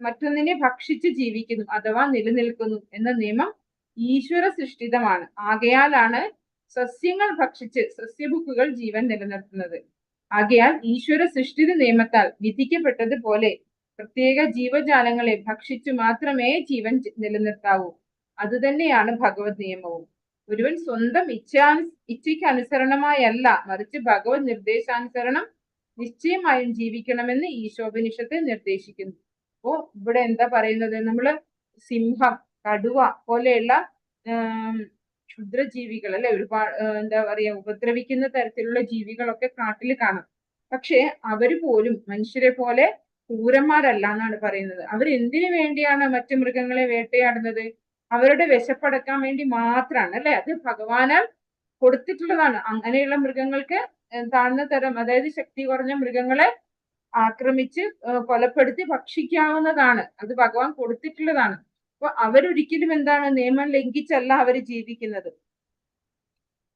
മറ്റൊന്നിനെ ഭക്ഷിച്ച് ജീവിക്കുന്നു അഥവാ നിലനിൽക്കുന്നു എന്ന നിയമം ഈശ്വര സൃഷ്ടിതമാണ്. ആകയാലാണ് സസ്യങ്ങൾ ഭക്ഷിച്ച് സസ്യഭുക്കുകൾ ജീവൻ നിലനിർത്തുന്നത്. ആകയാൽ ഈശ്വര സൃഷ്ടിത നിയമത്താൽ വിധിക്കപ്പെട്ടതുപോലെ പ്രത്യേക ജീവജാലങ്ങളെ ഭക്ഷിച്ചു മാത്രമേ ജീവൻ നിലനിർത്താവൂ. അതുതന്നെയാണ് ഭഗവത് നിയമവും. ഒരുവൻ സ്വന്തം ഇച്ഛയ്ക്ക് അനുസരണമായല്ല, മറിച്ച് ഭഗവത് നിർദ്ദേശാനുസരണം നിശ്ചയമായും ജീവിക്കണമെന്ന് ഈശോപനിഷത്ത് നിർദ്ദേശിക്കുന്നു. അപ്പോ ഇവിടെ എന്താ പറയുന്നത്? നമ്മള് സിംഹം, കടുവ പോലെയുള്ള ക്ഷുദ്രജീവികൾ അല്ലെ, ഒരുപാട് എന്താ പറയാ ഉപദ്രവിക്കുന്ന തരത്തിലുള്ള ജീവികളൊക്കെ കാട്ടിൽ കാണാം. പക്ഷെ അവര് പോലും മനുഷ്യരെ പോലെ ക്രൂരന്മാരല്ല എന്നാണ് പറയുന്നത്. അവർ എന്തിനു വേണ്ടിയാണ് മറ്റു മൃഗങ്ങളെ വേട്ടയാടുന്നത്? അവരുടെ വിശപ്പടക്കാൻ വേണ്ടി മാത്രമാണ് അല്ലെ. അത് ഭഗവാനാൽ കൊടുത്തിട്ടുള്ളതാണ്. അങ്ങനെയുള്ള മൃഗങ്ങൾക്ക് താഴ്ന്ന തരം, അതായത് ശക്തി കുറഞ്ഞ മൃഗങ്ങളെ ആക്രമിച്ച് കൊലപ്പെടുത്തി ഭക്ഷിക്കാവുന്നതാണ്. അത് ഭഗവാൻ കൊടുത്തിട്ടുള്ളതാണ്. അപ്പൊ അവരൊരിക്കലും എന്താണ് നിയമം ലംഘിച്ചല്ല അവർ ജീവിക്കുന്നത്.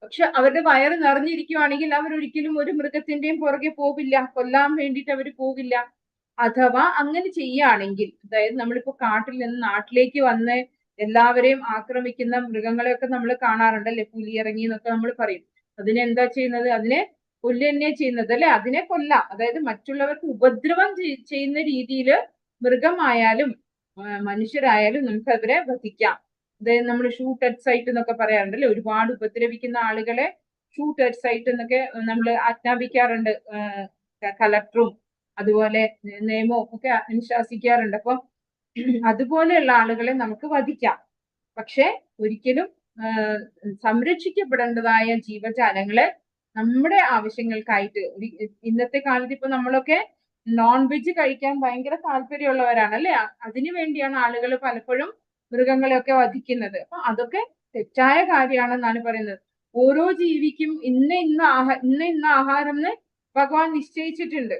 പക്ഷെ അവരുടെ വയറ് നിറഞ്ഞിരിക്കുവാണെങ്കിൽ അവരൊരിക്കലും ഒരു മൃഗത്തിന്റെയും പുറകെ പോകില്ല, കൊല്ലാൻ വേണ്ടിയിട്ട് അവർ പോകില്ല. അഥവാ അങ്ങനെ ചെയ്യുകയാണെങ്കിൽ, അതായത് നമ്മളിപ്പോ കാട്ടിൽ നിന്ന് നാട്ടിലേക്ക് വന്ന് എല്ലാവരെയും ആക്രമിക്കുന്ന മൃഗങ്ങളെയൊക്കെ നമ്മൾ കാണാറുണ്ടല്ലേ, പുലി ഇറങ്ങി എന്നൊക്കെ നമ്മൾ പറയും. അതിനെന്താ ചെയ്യുന്നത്? അതിനെ കൊല്ലുക തന്നെ ചെയ്യുന്നത് അല്ലെ. അതിനെ കൊല്ലാം, അതായത് മറ്റുള്ളവർക്ക് ഉപദ്രവം ചെയ്യുന്ന രീതിയിൽ മൃഗമായാലും മനുഷ്യരായാലും നമുക്ക് അവരെ വധിക്കാം. അതായത് നമ്മൾ ഷൂട്ട് അറ്റ് സൈറ്റ് എന്നൊക്കെ പറയാറുണ്ടല്ലേ, ഒരുപാട് ഉപദ്രവിക്കുന്ന ആളുകളെ ഷൂട്ട് അറ്റ് സൈറ്റ് എന്നൊക്കെ നമ്മൾ ആജ്ഞാപിക്കാറുണ്ട്. കലക്ടറും അതുപോലെ നിയമവും ഒക്കെ അനുശാസിക്കാറുണ്ട്. അപ്പൊ അതുപോലെയുള്ള ആളുകളെ നമുക്ക് വധിക്കാം. പക്ഷെ ഒരിക്കലും സംരക്ഷിക്കപ്പെടേണ്ടതായ ജീവജാലങ്ങളെ നമ്മുടെ ആവശ്യങ്ങൾക്കായിട്ട്, ഇന്നത്തെ കാലത്ത് ഇപ്പൊ നമ്മളൊക്കെ നോൺ വെജ് കഴിക്കാൻ ഭയങ്കര താല്പര്യമുള്ളവരാണ് അല്ലെ. അതിനു വേണ്ടിയാണ് ആളുകൾ പലപ്പോഴും മൃഗങ്ങളെയൊക്കെ വധിക്കുന്നത്. അപ്പൊ അതൊക്കെ തെറ്റായ കാര്യമാണെന്നാണ് പറയുന്നത്. ഓരോ ജീവിക്കും ഇന്ന ആഹാരം എന്ന് ഭഗവാൻ നിശ്ചയിച്ചിട്ടുണ്ട്.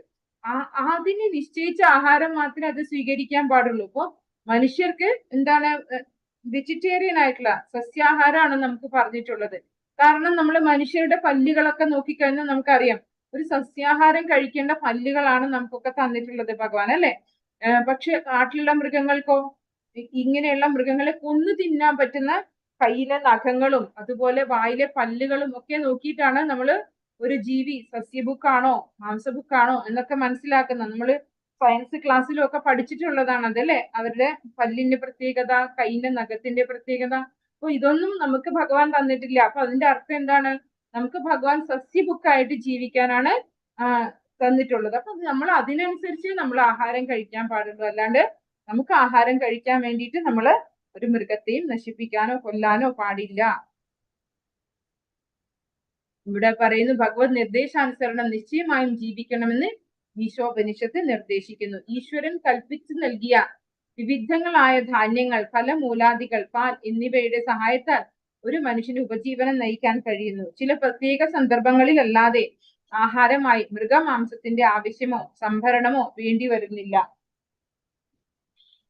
അതിന് നിശ്ചയിച്ച ആഹാരം മാത്രമേ അത് സ്വീകരിക്കാൻ പാടുള്ളൂ. ഇപ്പൊ മനുഷ്യർക്ക് എന്താണ് വെജിറ്റേറിയൻ ആയിട്ടുള്ള സസ്യാഹാരമാണ് നമുക്ക് പറഞ്ഞിട്ടുള്ളത്. കാരണം നമ്മൾ മനുഷ്യരുടെ പല്ലുകളൊക്കെ നോക്കിക്കഴിഞ്ഞാൽ നമുക്കറിയാം ഒരു സസ്യാഹാരം കഴിക്കേണ്ട പല്ലുകളാണ് നമുക്കൊക്കെ തന്നിട്ടുള്ളത് ഭഗവാൻ അല്ലെ. പക്ഷെ കാട്ടിലുള്ള മൃഗങ്ങൾക്കോ, ഇങ്ങനെയുള്ള മൃഗങ്ങളെ കൊന്നു തിന്നാൻ പറ്റുന്ന കയ്യിലെ നഖങ്ങളും അതുപോലെ വായിലെ പല്ലുകളും ഒക്കെ നോക്കിയിട്ടാണ് നമ്മൾ ഒരു ജീവി സസ്യബുക്കാണോ മാംസബുക്കാണോ എന്നൊക്കെ മനസ്സിലാക്കുന്നത്. നമ്മൾ സയൻസ് ക്ലാസ്സിലും ഒക്കെ പഠിച്ചിട്ടുള്ളതാണ് അതല്ലേ, അവരുടെ പല്ലിന്റെ പ്രത്യേകത, കൈയിന്റെ നഖത്തിന്റെ പ്രത്യേകത. അപ്പൊ ഇതൊന്നും നമുക്ക് ഭഗവാൻ തന്നിട്ടില്ല. അപ്പൊ അതിന്റെ അർത്ഥം എന്താണ്? നമുക്ക് ഭഗവാൻ സസ്യബുക്കായിട്ട് ജീവിക്കാനാണ് തന്നിട്ടുള്ളത്. അപ്പൊ നമ്മൾ അതിനനുസരിച്ച് നമ്മൾ ആഹാരം കഴിക്കാൻ പാടുള്ളൂ. അല്ലാണ്ട് നമുക്ക് ആഹാരം കഴിക്കാൻ വേണ്ടിയിട്ട് നമ്മൾ ഒരു മൃഗത്തെയും നശിപ്പിക്കാനോ കൊല്ലാനോ പാടില്ല. ഇവിടെ പറയുന്നു ഭഗവത് നിർദ്ദേശാനുസരണം നിശ്ചയമായും ജീവിക്കണമെന്ന് ഈശോപനിഷത്ത് നിർദ്ദേശിക്കുന്നു. ഈശ്വരൻ കൽപ്പിച്ചു നൽകിയ വിവിധങ്ങളായ ധാന്യങ്ങൾ, ഫലമൂലാദികൾ, പാൽ എന്നിവയുടെ സഹായത്താൽ ഒരു മനുഷ്യന് ഉപജീവനം നയിക്കാൻ കഴിയുന്നു. ചില പ്രത്യേക സന്ദർഭങ്ങളിൽ അല്ലാതെ ആഹാരമായി മൃഗമാംസത്തിന്റെ ആവശ്യമോ സംഭരണമോ വേണ്ടി വരുന്നില്ല.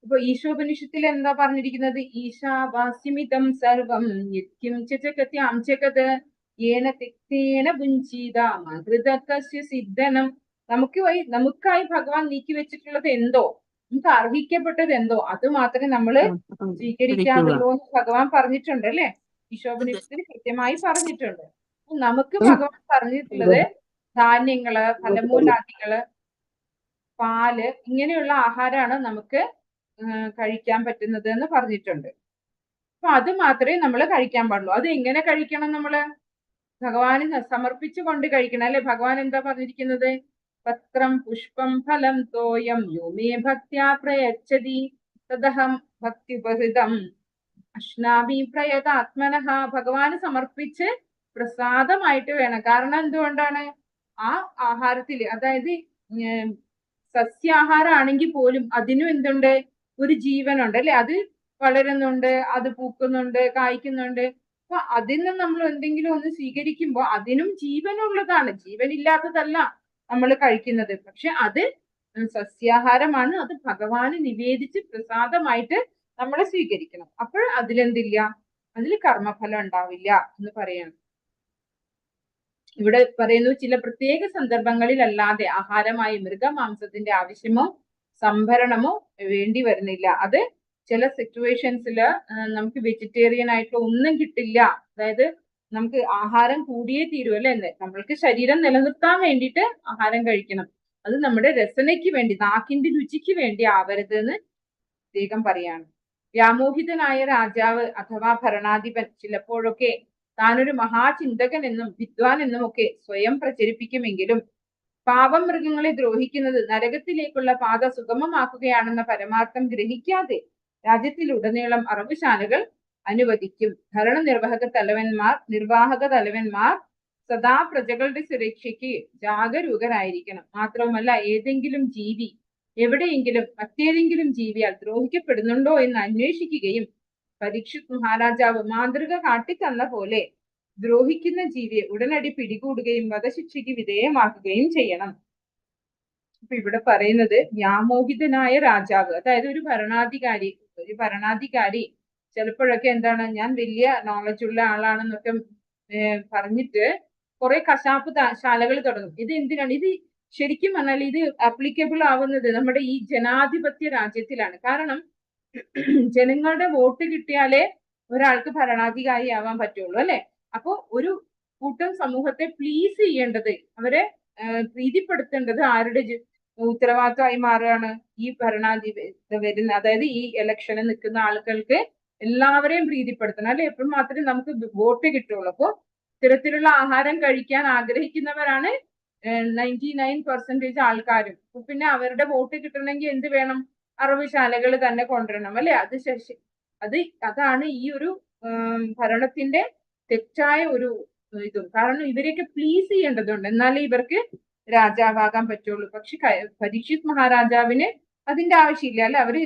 ഇപ്പൊ ഈശോപനിഷത്തിൽ എന്താ പറഞ്ഞിരിക്കുന്നത്? ഈശാവാസ്യമിതം സർവം യത്കിം ചകത്യാം ജഗത് യേന തിക്തേന ഭുഞ്ചീത മഹൃതകസ്യ സിദ്ധനം. നമുക്കായി ഭഗവാൻ നീക്കി വെച്ചിട്ടുള്ളത് എന്തോ, നമുക്ക് അർഹിക്കപ്പെട്ടത് എന്തോ അത് മാത്രമേ നമ്മള് സ്വീകരിക്കാറുള്ളൂ എന്ന് ഭഗവാൻ പറഞ്ഞിട്ടുണ്ട് അല്ലെ. ഈശോപനിഷത്തിൽ കൃത്യമായി പറഞ്ഞിട്ടുണ്ട്. നമുക്ക് ഭഗവാൻ പറഞ്ഞിട്ടുള്ളത് ധാന്യങ്ങള്, ഫലമൂലാദികള്, പാല്, ഇങ്ങനെയുള്ള ആഹാരമാണ് നമുക്ക് കഴിക്കാൻ പറ്റുന്നത് എന്ന് പറഞ്ഞിട്ടുണ്ട്. അപ്പൊ അത് മാത്രമേ നമ്മൾ കഴിക്കാൻ പാടുള്ളൂ. അത് എങ്ങനെ കഴിക്കണം? നമ്മള് ഭഗവാന് സമർപ്പിച്ചുകൊണ്ട് കഴിക്കണം അല്ലെ. ഭഗവാൻ എന്താ പറഞ്ഞിരിക്കുന്നത്? പത്രം പുഷ്പം ഫലം തോയം യോമേ ഭക്ത്യാ പ്രയച്ഛതി തദഹം ഭക്തിപഹൃതം അശ്നാമി പ്രയതാത്മനഃ. ഭഗവാന് സമർപ്പിച്ച് പ്രസാദമായിട്ട് വേണം. കാരണം എന്തുകൊണ്ടാണ്? ആ ആഹാരത്തിൽ, അതായത് സസ്യാഹാരം ആണെങ്കിൽ പോലും അതിനും എന്തുണ്ട്? ഒരു ജീവനുണ്ട് അല്ലെ. അത് വളരുന്നുണ്ട്, അത് പൂക്കുന്നുണ്ട്, കായ്ക്കുന്നുണ്ട്. അപ്പൊ അതിൽ നിന്ന് നമ്മൾ എന്തെങ്കിലും ഒന്ന് സ്വീകരിക്കുമ്പോൾ അതിനും ജീവനുള്ളതാണ്, ജീവനില്ലാത്തതല്ല നമ്മൾ കഴിക്കുന്നത്. പക്ഷെ അത് സസ്യാഹാരമാണ്, അത് ഭഗവാന് നിവേദിച്ച് പ്രസാദമായിട്ട് നമ്മൾ സ്വീകരിക്കണം. അപ്പോൾ അതിലെന്തില്ല, അതിൽ കർമ്മഫലം ഉണ്ടാവില്ല എന്ന് പറയണം. ഇവിടെ പറയുന്നു, ചില പ്രത്യേക സന്ദർഭങ്ങളിൽ അല്ലാതെ ആഹാരമായി മൃഗമാംസത്തിന്റെ ആവശ്യമോ സംഭരണമോ വേണ്ടി വരുന്നില്ല. അത് ചില സിറ്റുവേഷൻസിൽ നമുക്ക് വെജിറ്റേറിയൻ ആയിട്ടുള്ള ഒന്നും കിട്ടില്ല. അതായത് നമുക്ക് ആഹാരം കൂടിയേ തീരൂ അല്ലെ, നമ്മൾക്ക് ശരീരം നിലനിർത്താൻ വേണ്ടിയിട്ട് ആഹാരം കഴിക്കണം. അത് നമ്മുടെ രസനയ്ക്ക് വേണ്ടി, നാക്കിന്റെ രുചിക്ക് വേണ്ടി ആവരുത് എന്ന് പ്രത്യേകം പറയാണ്. വ്യാമോഹിതനായ രാജാവ് അഥവാ ഭരണാധിപൻ ചിലപ്പോഴൊക്കെ താനൊരു മഹാചിന്തകൻ എന്നും വിദ്വാൻ എന്നും ഒക്കെ സ്വയം പ്രചരിപ്പിക്കുമെങ്കിലും പാവം മൃഗങ്ങളെ ദ്രോഹിക്കുന്നത് നരകത്തിലേക്കുള്ള പാത സുഗമമാക്കുകയാണെന്ന പരമാർത്ഥം ഗ്രഹിക്കാതെ രാജ്യത്തിലുടനീളം അറവുശാലകൾ അനുവദിക്കും. നിർവാഹക തലവന്മാർ സദാ പ്രജകളുടെ സുരക്ഷയ്ക്ക് ജാഗരൂകരായിരിക്കണം. മാത്രവുമല്ല, ഏതെങ്കിലും ജീവി എവിടെയെങ്കിലും മറ്റേതെങ്കിലും ജീവിയാൽ ദ്രോഹിക്കപ്പെടുന്നുണ്ടോ എന്ന് അന്വേഷിക്കുകയും പരീക്ഷിത് മഹാരാജാവ് മാതൃക കാട്ടിത്തന്ന പോലെ ദ്രോഹിക്കുന്ന ജീവിയെ ഉടനടി പിടികൂടുകയും വധശിക്ഷയ്ക്ക് വിധേയമാക്കുകയും ചെയ്യണം. അപ്പൊ ഇവിടെ പറയുന്നത് വ്യാമോഹിതനായ രാജാവ്, അതായത് ഒരു ഭരണാധികാരി ചിലപ്പോഴൊക്കെ എന്താണ്, ഞാൻ വലിയ നോളജ് ഉള്ള ആളാണെന്നൊക്കെ പറഞ്ഞിട്ട് കുറെ കശാപ്പ് ശാലകൾ തുടങ്ങും. ഇത് എന്തിനാണ്? ഇത് ശരിക്കും പറഞ്ഞാൽ ഇത് ആപ്ലിക്കബിൾ ആവുന്നത് നമ്മുടെ ഈ ജനാധിപത്യ രാജ്യത്തിലാണ്. കാരണം ജനങ്ങളുടെ വോട്ട് കിട്ടിയാലേ ഒരാൾക്ക് ഭരണാധികാരി ആവാൻ പറ്റുള്ളൂ അല്ലെ. അപ്പോ ഒരു കൂട്ടം സമൂഹത്തെ പ്ലീസ് ചെയ്യേണ്ടത്, അവരെ പ്രീതിപ്പെടുത്തേണ്ടത് ആരുടെ ഉത്തരവാദിത്തമായി മാറുകയാണ്? ഈ വരുന്ന, അതായത് ഈ ഇലക്ഷന് നിൽക്കുന്ന ആളുകൾക്ക് എല്ലാവരെയും പ്രീതിപ്പെടുത്തണം അല്ലെ. എപ്പോഴും മാത്രമേ നമുക്ക് വോട്ട് കിട്ടുള്ളൂ. അപ്പോ ഇത്തരത്തിലുള്ള ആഹാരം കഴിക്കാൻ ആഗ്രഹിക്കുന്നവരാണ് 99% ആൾക്കാരും. പിന്നെ അവരുടെ വോട്ട് കിട്ടണമെങ്കിൽ എന്ത് വേണം? അറവുശാലകൾ തന്നെ കൊണ്ടുവരണം അല്ലെ. അതാണ് ഈ ഒരു ഭരണത്തിന്റെ തെറ്റായ ഒരു ഇതും. കാരണം ഇവരെയൊക്കെ പ്ലീസ് ചെയ്യേണ്ടതുണ്ട്, എന്നാലേ ഇവർക്ക് രാജാവാകാൻ പറ്റുള്ളൂ. പക്ഷെ പരീക്ഷിത് മഹാരാജാവിന് അതിന്റെ ആവശ്യമില്ല അല്ലെ. അവര്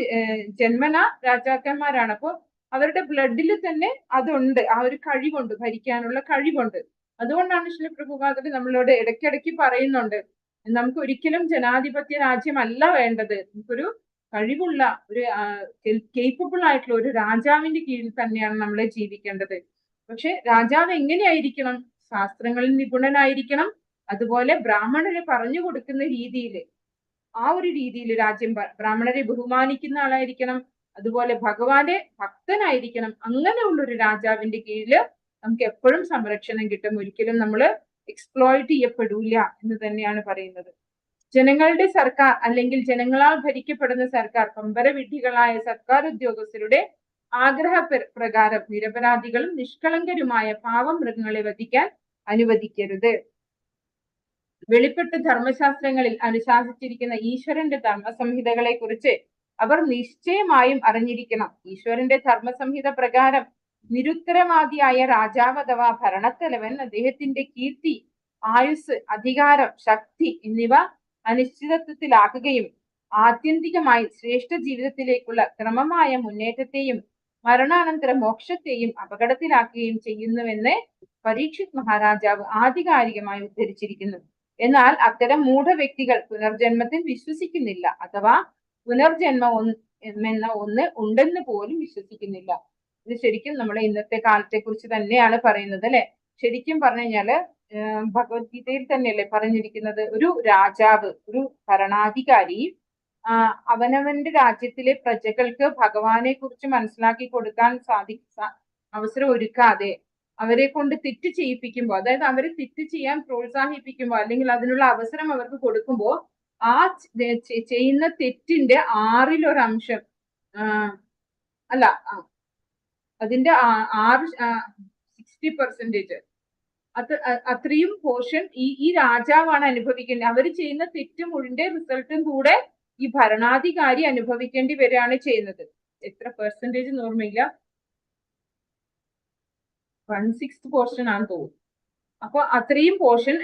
ജന്മന രാജാക്കന്മാരാണ്. അപ്പോ അവരുടെ ബ്ലഡിൽ തന്നെ അതുണ്ട്, ആ ഒരു കഴിവുണ്ട്, ഭരിക്കാനുള്ള കഴിവുണ്ട്. അതുകൊണ്ടാണ് ശ്രീ പ്രഭുപാദർ നമ്മളോട് ഇടയ്ക്കിടയ്ക്ക് പറയുന്നുണ്ട്, നമുക്ക് ഒരിക്കലും ജനാധിപത്യ രാജ്യമല്ല വേണ്ടത്, നമുക്കൊരു കഴിവുള്ള ഒരു കേപ്പബിൾ ആയിട്ടുള്ള ഒരു രാജാവിന്റെ കീഴിൽ തന്നെയാണ് നമ്മൾ ജീവിക്കേണ്ടത്. പക്ഷെ രാജാവ് എങ്ങനെയായിരിക്കണം? ശാസ്ത്രങ്ങളിൽ നിപുണനായിരിക്കണം. അതുപോലെ ബ്രാഹ്മണരെ പറഞ്ഞു കൊടുക്കുന്ന രീതിയിൽ, ആ ഒരു രീതിയിൽ രാജ്യം, ബ്രാഹ്മണരെ ബഹുമാനിക്കുന്ന ആളായിരിക്കണം. അതുപോലെ ഭഗവാന്റെ ഭക്തനായിരിക്കണം. അങ്ങനെയുള്ള ഒരു രാജാവിന്റെ കീഴിൽ നമുക്ക് എപ്പോഴും സംരക്ഷണം കിട്ടും. ഒരിക്കലും നമ്മൾ എക്സ്പ്ലോയിറ്റ് ചെയ്യപ്പെടില്ല എന്ന് തന്നെയാണ് പറയുന്നത്. ജനങ്ങളുടെ സർക്കാർ അല്ലെങ്കിൽ ജനങ്ങളാൽ ഭരിക്കപ്പെടുന്ന സർക്കാർ പമ്പരവിഡ്ഢികളായ സർക്കാർ ഉദ്യോഗസ്ഥരുടെ ആഗ്രഹ പ്രകാരം നിരപരാധികളും നിഷ്കളങ്കരുമായ പാവം മൃഗങ്ങളെ വധിക്കാൻ അനുവദിക്കരുത്. വെളിപ്പെട്ട ധർമ്മശാസ്ത്രങ്ങളിൽ അനുശാസിച്ചിരിക്കുന്ന ഈശ്വരന്റെ ധർമ്മസംഹിതകളെ കുറിച്ച് അവർ നിശ്ചയമായും അറിഞ്ഞിരിക്കണം. ഈശ്വരന്റെ ധർമ്മസംഹിത പ്രകാരം നിരുത്തരവാദിയായ രാജാവ് അഥവാ ഭരണത്തലവൻ അദ്ദേഹത്തിന്റെ കീർത്തി, ആയുസ്, അധികാരം, ശക്തി എന്നിവ അനിശ്ചിതത്വത്തിലാക്കുകയും ആത്യന്തികമായി ശ്രേഷ്ഠ ജീവിതത്തിലേക്കുള്ള ക്രമമായ മുന്നേറ്റത്തെയും മരണാനന്തര മോക്ഷത്തെയും അപകടത്തിലാക്കുകയും ചെയ്യുന്നുവെന്ന് പരീക്ഷിത് മഹാരാജാവ് ആധികാരികമായി ഉദ്ധരിച്ചിരിക്കുന്നു. എന്നാൽ അത്തരം മൂഢ വ്യക്തികൾ പുനർജന്മത്തിൽ വിശ്വസിക്കുന്നില്ല, അഥവാ പുനർജന്മം എന്ന ഒന്ന് ഉണ്ടെന്ന് പോലും വിശ്വസിക്കുന്നില്ല. ഇത് ശരിക്കും നമ്മുടെ ഇന്നത്തെ കാലത്തെ കുറിച്ച് തന്നെയാണ് പറയുന്നത് അല്ലെ. ശരിക്കും പറഞ്ഞു കഴിഞ്ഞാല് ഭഗവത്ഗീതയിൽ തന്നെയല്ലേ പറഞ്ഞിരിക്കുന്നത്, ഒരു രാജാവ്, ഒരു ഭരണാധികാരി അവനവന്റെ രാജ്യത്തിലെ പ്രജകൾക്ക് ഭഗവാനെ കുറിച്ച് മനസ്സിലാക്കി കൊടുക്കാൻ അവസരം ഒരുക്കാതെ അവരെ കൊണ്ട് തെറ്റ് ചെയ്യിപ്പിക്കുമ്പോൾ, അതായത് അവരെ തെറ്റ് ചെയ്യാൻ പ്രോത്സാഹിപ്പിക്കുമ്പോൾ അല്ലെങ്കിൽ അതിനുള്ള അവസരം അവർക്ക് കൊടുക്കുമ്പോൾ ആ ചെയ്യുന്ന തെറ്റിന്റെ 1/6 അല്ല, അതിന്റെ 60% അത്രയും പോർഷൻ ഈ രാജാവാണ് അനുഭവിക്കേണ്ടത്. അവർ ചെയ്യുന്ന തെറ്റ് മുഴുവന്റെ റിസൾട്ടും കൂടെ ഈ ഭരണാധികാരി അനുഭവിക്കേണ്ടി വരികയാണ് ചെയ്യുന്നത്. എത്ര പെർസെന്റേജ് ഓർമ്മയില്ല, 1/6 ആണെന്ന് തോന്നുന്നു. അപ്പൊ അത്രയും പോർഷൻ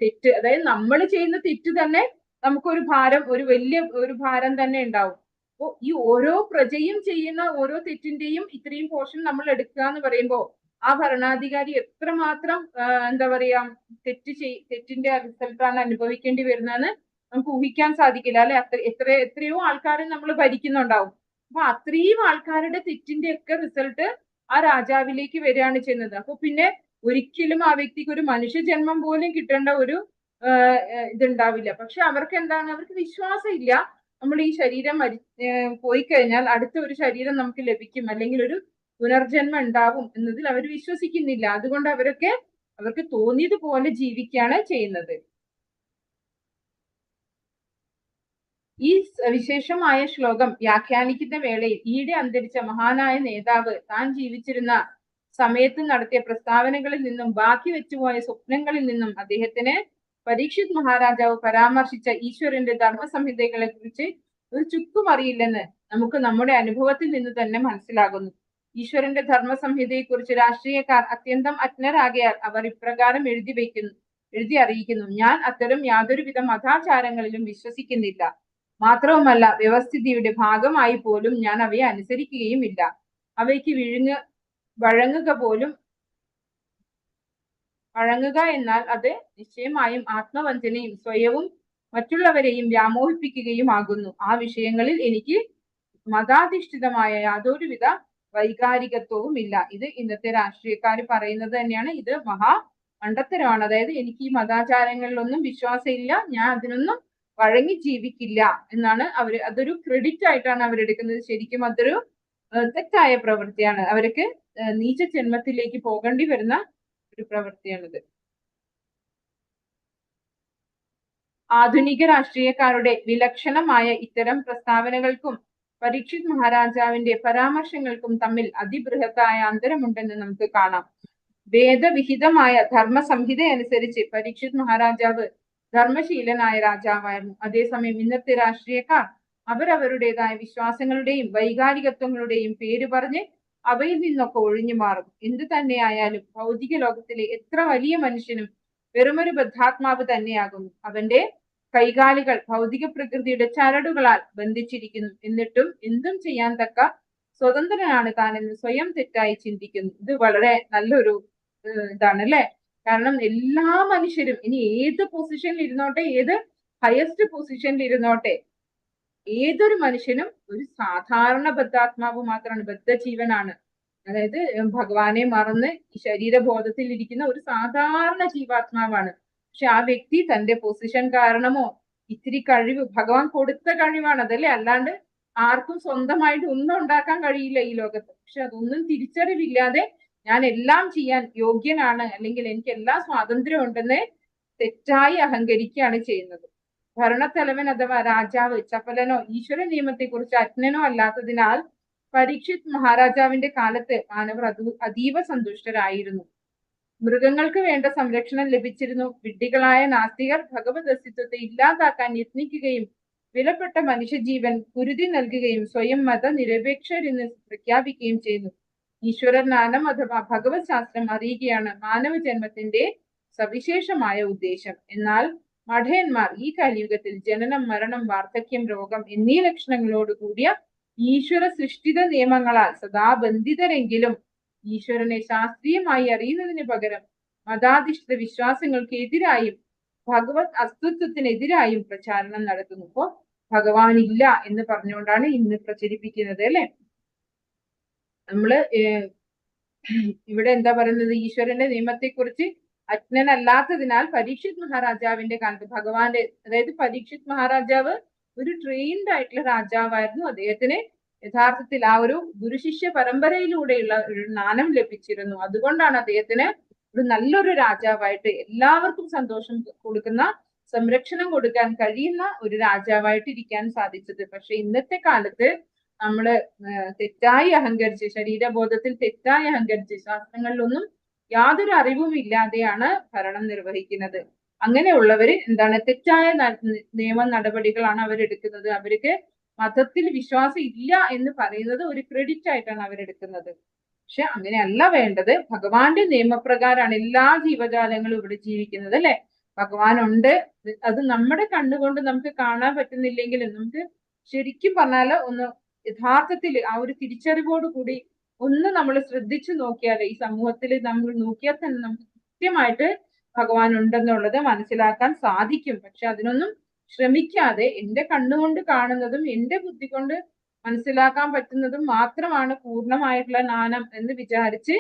തെറ്റ്, അതായത് നമ്മൾ ചെയ്യുന്ന തെറ്റ് തന്നെ നമുക്കൊരു ഭാരം, ഒരു വലിയ ഒരു ഭാരം തന്നെ ഉണ്ടാവും. അപ്പോൾ ഈ ഓരോ പ്രജയും ചെയ്യുന്ന ഓരോ തെറ്റിന്റെയും ഇത്രയും പോർഷൻ നമ്മൾ എടുക്കുക എന്ന് പറയുമ്പോൾ ആ ഭരണാധികാരി എത്രമാത്രം എന്താ പറയാ തെറ്റിന്റെ റിസൾട്ടാണ് അനുഭവിക്കേണ്ടി വരുന്നതെന്ന് നമുക്ക് ഊഹിക്കാൻ സാധിക്കില്ല അല്ലെ. എത്രയോ ആൾക്കാരെ നമ്മൾ ഭരിക്കുന്നുണ്ടാവും. അപ്പൊ അത്രയും ആൾക്കാരുടെ തെറ്റിന്റെ ഒക്കെ റിസൾട്ട് ആ രാജാവിലേക്ക് വരികയാണ് ചെയ്യുന്നത്. അപ്പൊ പിന്നെ ഒരിക്കലും ആ വ്യക്തിക്ക് ഒരു മനുഷ്യജന്മം പോലും കിട്ടേണ്ട ഒരു ഇതുണ്ടാവില്ല. പക്ഷെ അവർക്ക് എന്താണ്, അവർക്ക് വിശ്വാസം ഇല്ല നമ്മൾ ഈ ശരീരം പോയി കഴിഞ്ഞാൽ അടുത്ത ഒരു ശരീരം നമുക്ക് ലഭിക്കും, അല്ലെങ്കിൽ ഒരു പുനർജന്മം ഉണ്ടാവും എന്നതിൽ അവർ വിശ്വസിക്കുന്നില്ല. അതുകൊണ്ട് അവർക്ക് തോന്നിയതുപോലെ ജീവിക്കുകയാണ് ചെയ്യുന്നത്. ഈ വിശേഷമായ ശ്ലോകം വ്യാഖ്യാനിക്കുന്ന വേളയിൽ ഈയിടെ അന്തരിച്ച മഹാനായ നേതാവ് താൻ ജീവിച്ചിരുന്ന സമയത്ത് നടത്തിയ പ്രസ്താവനകളിൽ നിന്നും ബാക്കി വെച്ചുപോയ സ്വപ്നങ്ങളിൽ നിന്നും അദ്ദേഹത്തിന് പരീക്ഷിത് മഹാരാജാവ് പരാമർശിച്ച ഈശ്വരന്റെ ധർമ്മസംഹിതകളെ കുറിച്ച് ഒരു ചുക്കും അറിയില്ലെന്ന് നമുക്ക് നമ്മുടെ അനുഭവത്തിൽ നിന്ന് തന്നെ മനസ്സിലാകുന്നു. ഈശ്വരന്റെ ധർമ്മസംഹിതയെ കുറിച്ച് രാഷ്ട്രീയക്കാർ അത്യന്തം അജ്ഞരാകയാൽ അവർ ഇപ്രകാരം എഴുതി അറിയിക്കുന്നു: ഞാൻ അത്തരം യാതൊരുവിധ മതാചാരങ്ങളിലും വിശ്വസിക്കുന്നില്ല. മാത്രവുമല്ല, വ്യവസ്ഥിതിയുടെ ഭാഗമായി പോലും ഞാൻ അവയെ അനുസരിക്കുകയും ഇല്ല. അവയ്ക്ക് വഴങ്ങുക എന്നാൽ അത് നിശ്ചയമായും ആത്മവഞ്ചനയും സ്വയവും മറ്റുള്ളവരെയും വ്യാമോഹിപ്പിക്കുകയും ആകുന്നു. ആ വിഷയങ്ങളിൽ എനിക്ക് മതാധിഷ്ഠിതമായ യാതൊരുവിധ വൈകാരികത്വവും ഇല്ല. ഇത് ഇന്നത്തെ രാഷ്ട്രീയക്കാർ പറയുന്നത് തന്നെയാണ്. ഇത് മഹാ മണ്ടത്തരമാണ്. അതായത് എനിക്ക് ഈ മതാചാരങ്ങളിലൊന്നും വിശ്വാസം ഇല്ല, ഞാൻ അതിനൊന്നും വഴങ്ങി ജീവിക്കില്ല എന്നാണ് അതൊരു ക്രെഡിറ്റ് ആയിട്ടാണ് അവരെടുക്കുന്നത്. ശരിക്കും അതൊരു തെറ്റായ പ്രവൃത്തിയാണ്. അവർക്ക് നീച ജന്മത്തിലേക്ക് പോകേണ്ടി വരുന്ന ഒരു പ്രവൃത്തിയാണിത്. ആധുനിക രാഷ്ട്രീയക്കാരുടെ വിലക്ഷണമായ ഇത്തരം പ്രസ്താവനകൾക്കും പരീക്ഷിത് മഹാരാജാവിന്റെ പരാമർശങ്ങൾക്കും തമ്മിൽ അതിബൃഹത്തായ അന്തരമുണ്ടെന്ന് നമുക്ക് കാണാം. വേദവിഹിതമായ ധർമ്മസംഹിത അനുസരിച്ച് പരീക്ഷിത് മഹാരാജാവ് ധർമ്മശീലനായ രാജാവായിരുന്നു. അതേസമയം ഇന്നത്തെ രാഷ്ട്രീയക്കാർ അവരവരുടേതായ വിശ്വാസങ്ങളുടെയും വൈകാരികത്വങ്ങളുടെയും പേര് പറഞ്ഞ് അവയിൽ നിന്നൊക്കെ ഒഴിഞ്ഞു മാറും. എന്തു തന്നെയായാലും ഭൗതിക ലോകത്തിലെ എത്ര വലിയ മനുഷ്യനും വെറുമൊരു ബദ്ധാത്മാവ് തന്നെയാകുന്നു. അവന്റെ കൈകാലുകൾ ഭൗതിക പ്രകൃതിയുടെ ചരടുകളാൽ ബന്ധിച്ചിരിക്കുന്നു. എന്നിട്ടും എന്തും ചെയ്യാൻ തക്ക സ്വതന്ത്രനാണ് താനെന്ന് സ്വയം തെറ്റായി ചിന്തിക്കുന്നു. ഇത് വളരെ നല്ലൊരു ഇതാണ് അല്ലെ. കാരണം എല്ലാ മനുഷ്യരും ഇനി ഏത് പൊസിഷനിൽ ഇരുന്നോട്ടെ, ഏത് ഹയസ്റ്റ് പൊസിഷനിൽ ഇരുന്നോട്ടെ, ഏതൊരു മനുഷ്യനും ഒരു സാധാരണ ബദ്ധാത്മാവ് മാത്രമാണ്, ബദ്ധജീവനാണ്. അതായത് ഭഗവാനെ മറന്ന് ഈ ശരീരബോധത്തിൽ ഇരിക്കുന്ന ഒരു സാധാരണ ജീവാത്മാവാണ്. പക്ഷെ ആ വ്യക്തി തന്റെ പൊസിഷൻ കാരണമോ ഇത്തിരി കഴിവ് ഭഗവാൻ കൊടുത്ത കഴിവാണ് അതല്ലേ, അല്ലാണ്ട് ആർക്കും സ്വന്തമായിട്ട് ഒന്നും ഉണ്ടാക്കാൻ കഴിയില്ല ഈ ലോകത്ത്. പക്ഷെ അതൊന്നും തിരിച്ചറിവില്ലാതെ ഞാൻ എല്ലാം ചെയ്യാൻ യോഗ്യനാണ്, അല്ലെങ്കിൽ എനിക്ക് എല്ലാ സ്വാതന്ത്ര്യം ഉണ്ടെന്ന് തെറ്റായി അഹങ്കരിക്കുകയാണ് ചെയ്യുന്നത്. ഭരണത്തലവൻ അഥവാ രാജാവ് ചപലനോ ഈശ്വര നിയമത്തെ കുറിച്ച് അജ്ഞനോ അല്ലാത്തതിനാൽ പരീക്ഷിത് മഹാരാജാവിന്റെ കാലത്ത് മാനവർ അതീവ സന്തുഷ്ടരായിരുന്നു. മൃഗങ്ങൾക്ക് വേണ്ട സംരക്ഷണം ലഭിച്ചിരുന്നു. വിഡ്ഢികളായ നാസ്തികർ ഭഗവത് അസ്തിത്വത്തെ ഇല്ലാതാക്കാൻ യത്നിക്കുകയും വിലപ്പെട്ട മനുഷ്യജീവൻ കുരുതി നൽകുകയും സ്വയം മതനിരപേക്ഷരെന്ന് പ്രഖ്യാപിക്കുകയും ചെയ്യുന്നു. ഈശ്വര ജ്ഞാനം അഥവാ ഭഗവത് ശാസ്ത്രം അറിയുകയാണ് മാനവ ജന്മത്തിന്റെ സവിശേഷമായ ഉദ്ദേശം. എന്നാൽ മഠയന്മാർ ഈ കലിയുഗത്തിൽ ജനനം, മരണം, വാർദ്ധക്യം, രോഗം എന്നീ ലക്ഷണങ്ങളോട് കൂടിയ ഈശ്വര സൃഷ്ടിത നിയമങ്ങളാൽ സദാ ബന്ധിതരെങ്കിലും ഈശ്വരനെ ശാസ്ത്രീയമായി അറിയുന്നതിന് പകരം മതാധിഷ്ഠിത വിശ്വാസങ്ങൾക്ക് എതിരായും ഭഗവത് അസ്തിത്വത്തിനെതിരായും പ്രചാരണം നടത്തുന്നു. ഇപ്പോ ഭഗവാൻ ഇല്ല എന്ന് പറഞ്ഞുകൊണ്ടാണ് ഇന്ന് പ്രചരിപ്പിക്കുന്നത് അല്ലെ. നമ്മള് ഇവിടെ എന്താ പറയുന്നത്, ഈശ്വരന്റെ നിയമത്തെക്കുറിച്ച് അജ്ഞനല്ലാത്തതിനാൽ പരീക്ഷിത് മഹാരാജാവിന്റെ കാലത്ത് ഭഗവാന്റെ, അതായത് പരീക്ഷിത് മഹാരാജാവ് ഒരു ട്രെയിൻഡ് ആയിട്ടുള്ള രാജാവായിരുന്നു. അദ്ദേഹത്തിന് യഥാർത്ഥത്തിൽ ആ ഒരു ഗുരുശിഷ്യ പരമ്പരയിലൂടെയുള്ള ഒരു ജ്ഞാനം ലഭിച്ചിരുന്നു. അതുകൊണ്ടാണ് അദ്ദേഹത്തിന് ഒരു നല്ലൊരു രാജാവായിട്ട് എല്ലാവർക്കും സന്തോഷം കൊടുക്കുന്ന, സംരക്ഷണം കൊടുക്കാൻ കഴിയുന്ന ഒരു രാജാവായിട്ട് ഇരിക്കാൻ സാധിച്ചത്. പക്ഷെ ഇന്നത്തെ കാലത്ത് നമ്മള് തെറ്റായി അഹങ്കരിച്ച്, ശരീരബോധത്തിൽ തെറ്റായി അഹങ്കരിച്ച് ശാസ്ത്രങ്ങളിലൊന്നും യാതൊരു അറിവും ഇല്ലാതെയാണ് ഭരണം നിർവഹിക്കുന്നത്. അങ്ങനെയുള്ളവര് എന്താണ്, തെറ്റായ നിയമ നടപടികളാണ് അവരെടുക്കുന്നത്. അവർക്ക് മതത്തിൽ വിശ്വാസം ഇല്ല എന്ന് പറയുന്നത് ഒരു ക്രെഡിറ്റ് ആയിട്ടാണ് അവരെടുക്കുന്നത്. പക്ഷെ അങ്ങനെയല്ല വേണ്ടത്. ഭഗവാന്റെ നിയമപ്രകാരമാണ് എല്ലാ ജീവജാലങ്ങളും ഇവിടെ ജീവിക്കുന്നത് അല്ലെ. ഭഗവാൻ ഉണ്ട്. അത് നമ്മുടെ കണ്ണുകൊണ്ട് നമുക്ക് കാണാൻ പറ്റുന്നില്ലെങ്കിലും നമുക്ക് ശരിക്കും പറഞ്ഞാല് ഒന്ന് യഥാർത്ഥത്തിൽ ആ ഒരു തിരിച്ചറിവോട് കൂടി ഒന്ന് നമ്മൾ ശ്രദ്ധിച്ചു നോക്കിയാൽ, ഈ സമൂഹത്തിൽ നമ്മൾ നോക്കിയാൽ തന്നെ നമുക്ക് കൃത്യമായിട്ട് ഭഗവാൻ ഉണ്ടെന്നുള്ളത് മനസ്സിലാക്കാൻ സാധിക്കും. പക്ഷെ അതിനൊന്നും ശ്രമിക്കാതെ എന്റെ കണ്ണുകൊണ്ട് കാണുന്നതും എന്റെ ബുദ്ധി കൊണ്ട് മനസ്സിലാക്കാൻ പറ്റുന്നതും മാത്രമാണ് പൂർണ്ണമായിട്ടുള്ള ജ്ഞാനം എന്ന് വിചാരിച്ച്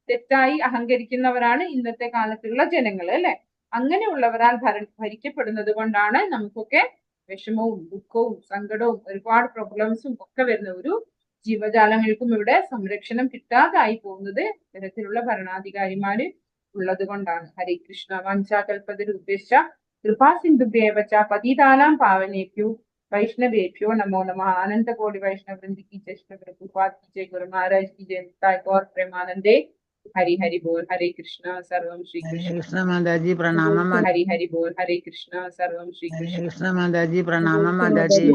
തെറ്റായി അഹങ്കരിക്കുന്നവരാണ് ഇന്നത്തെ കാലത്തുള്ള ജനങ്ങൾ, അല്ലെ? അങ്ങനെയുള്ളവരാൽ ഭരിക്കപ്പെടുന്നത് കൊണ്ടാണ് നമുക്കൊക്കെ വിഷമവും ദുഃഖവും സങ്കടവും ഒരുപാട് പ്രോബ്ലംസും ഒക്കെ വരുന്ന ഒരു ജീവജാലങ്ങൾക്കും ഇവിടെ സംരക്ഷണം കിട്ടാതായി പോകുന്നത് ഇത്തരത്തിലുള്ള ഭരണാധികാരിമാര് ഉള്ളത് കൊണ്ടാണ്. ഹരേ കൃഷ്ണ. വാഞ്ചാകൽപതരുദ്ദേശ കൃപാ സിന്ധുഭ്യേവ ച പതിതാനാം പാവനേഭ്യോ वैष्णवेभ्यो नमो नमः। अनंत कोटि वैष्णव वृंद की जय श्री प्रभुपाद की जय, गुरु महाराज की जय, निताय गौर प्रेमानंदे। हरि हरि बोल। हरे कृष्णा सर्वम श्री हरे कृष्ण। कृष्ण माताजी प्रणाम। हरि हरि बोल। हरे कृष्णा सर्वम श्री हरे कृष्ण। कृष्ण माताजी प्रणाम। माताजी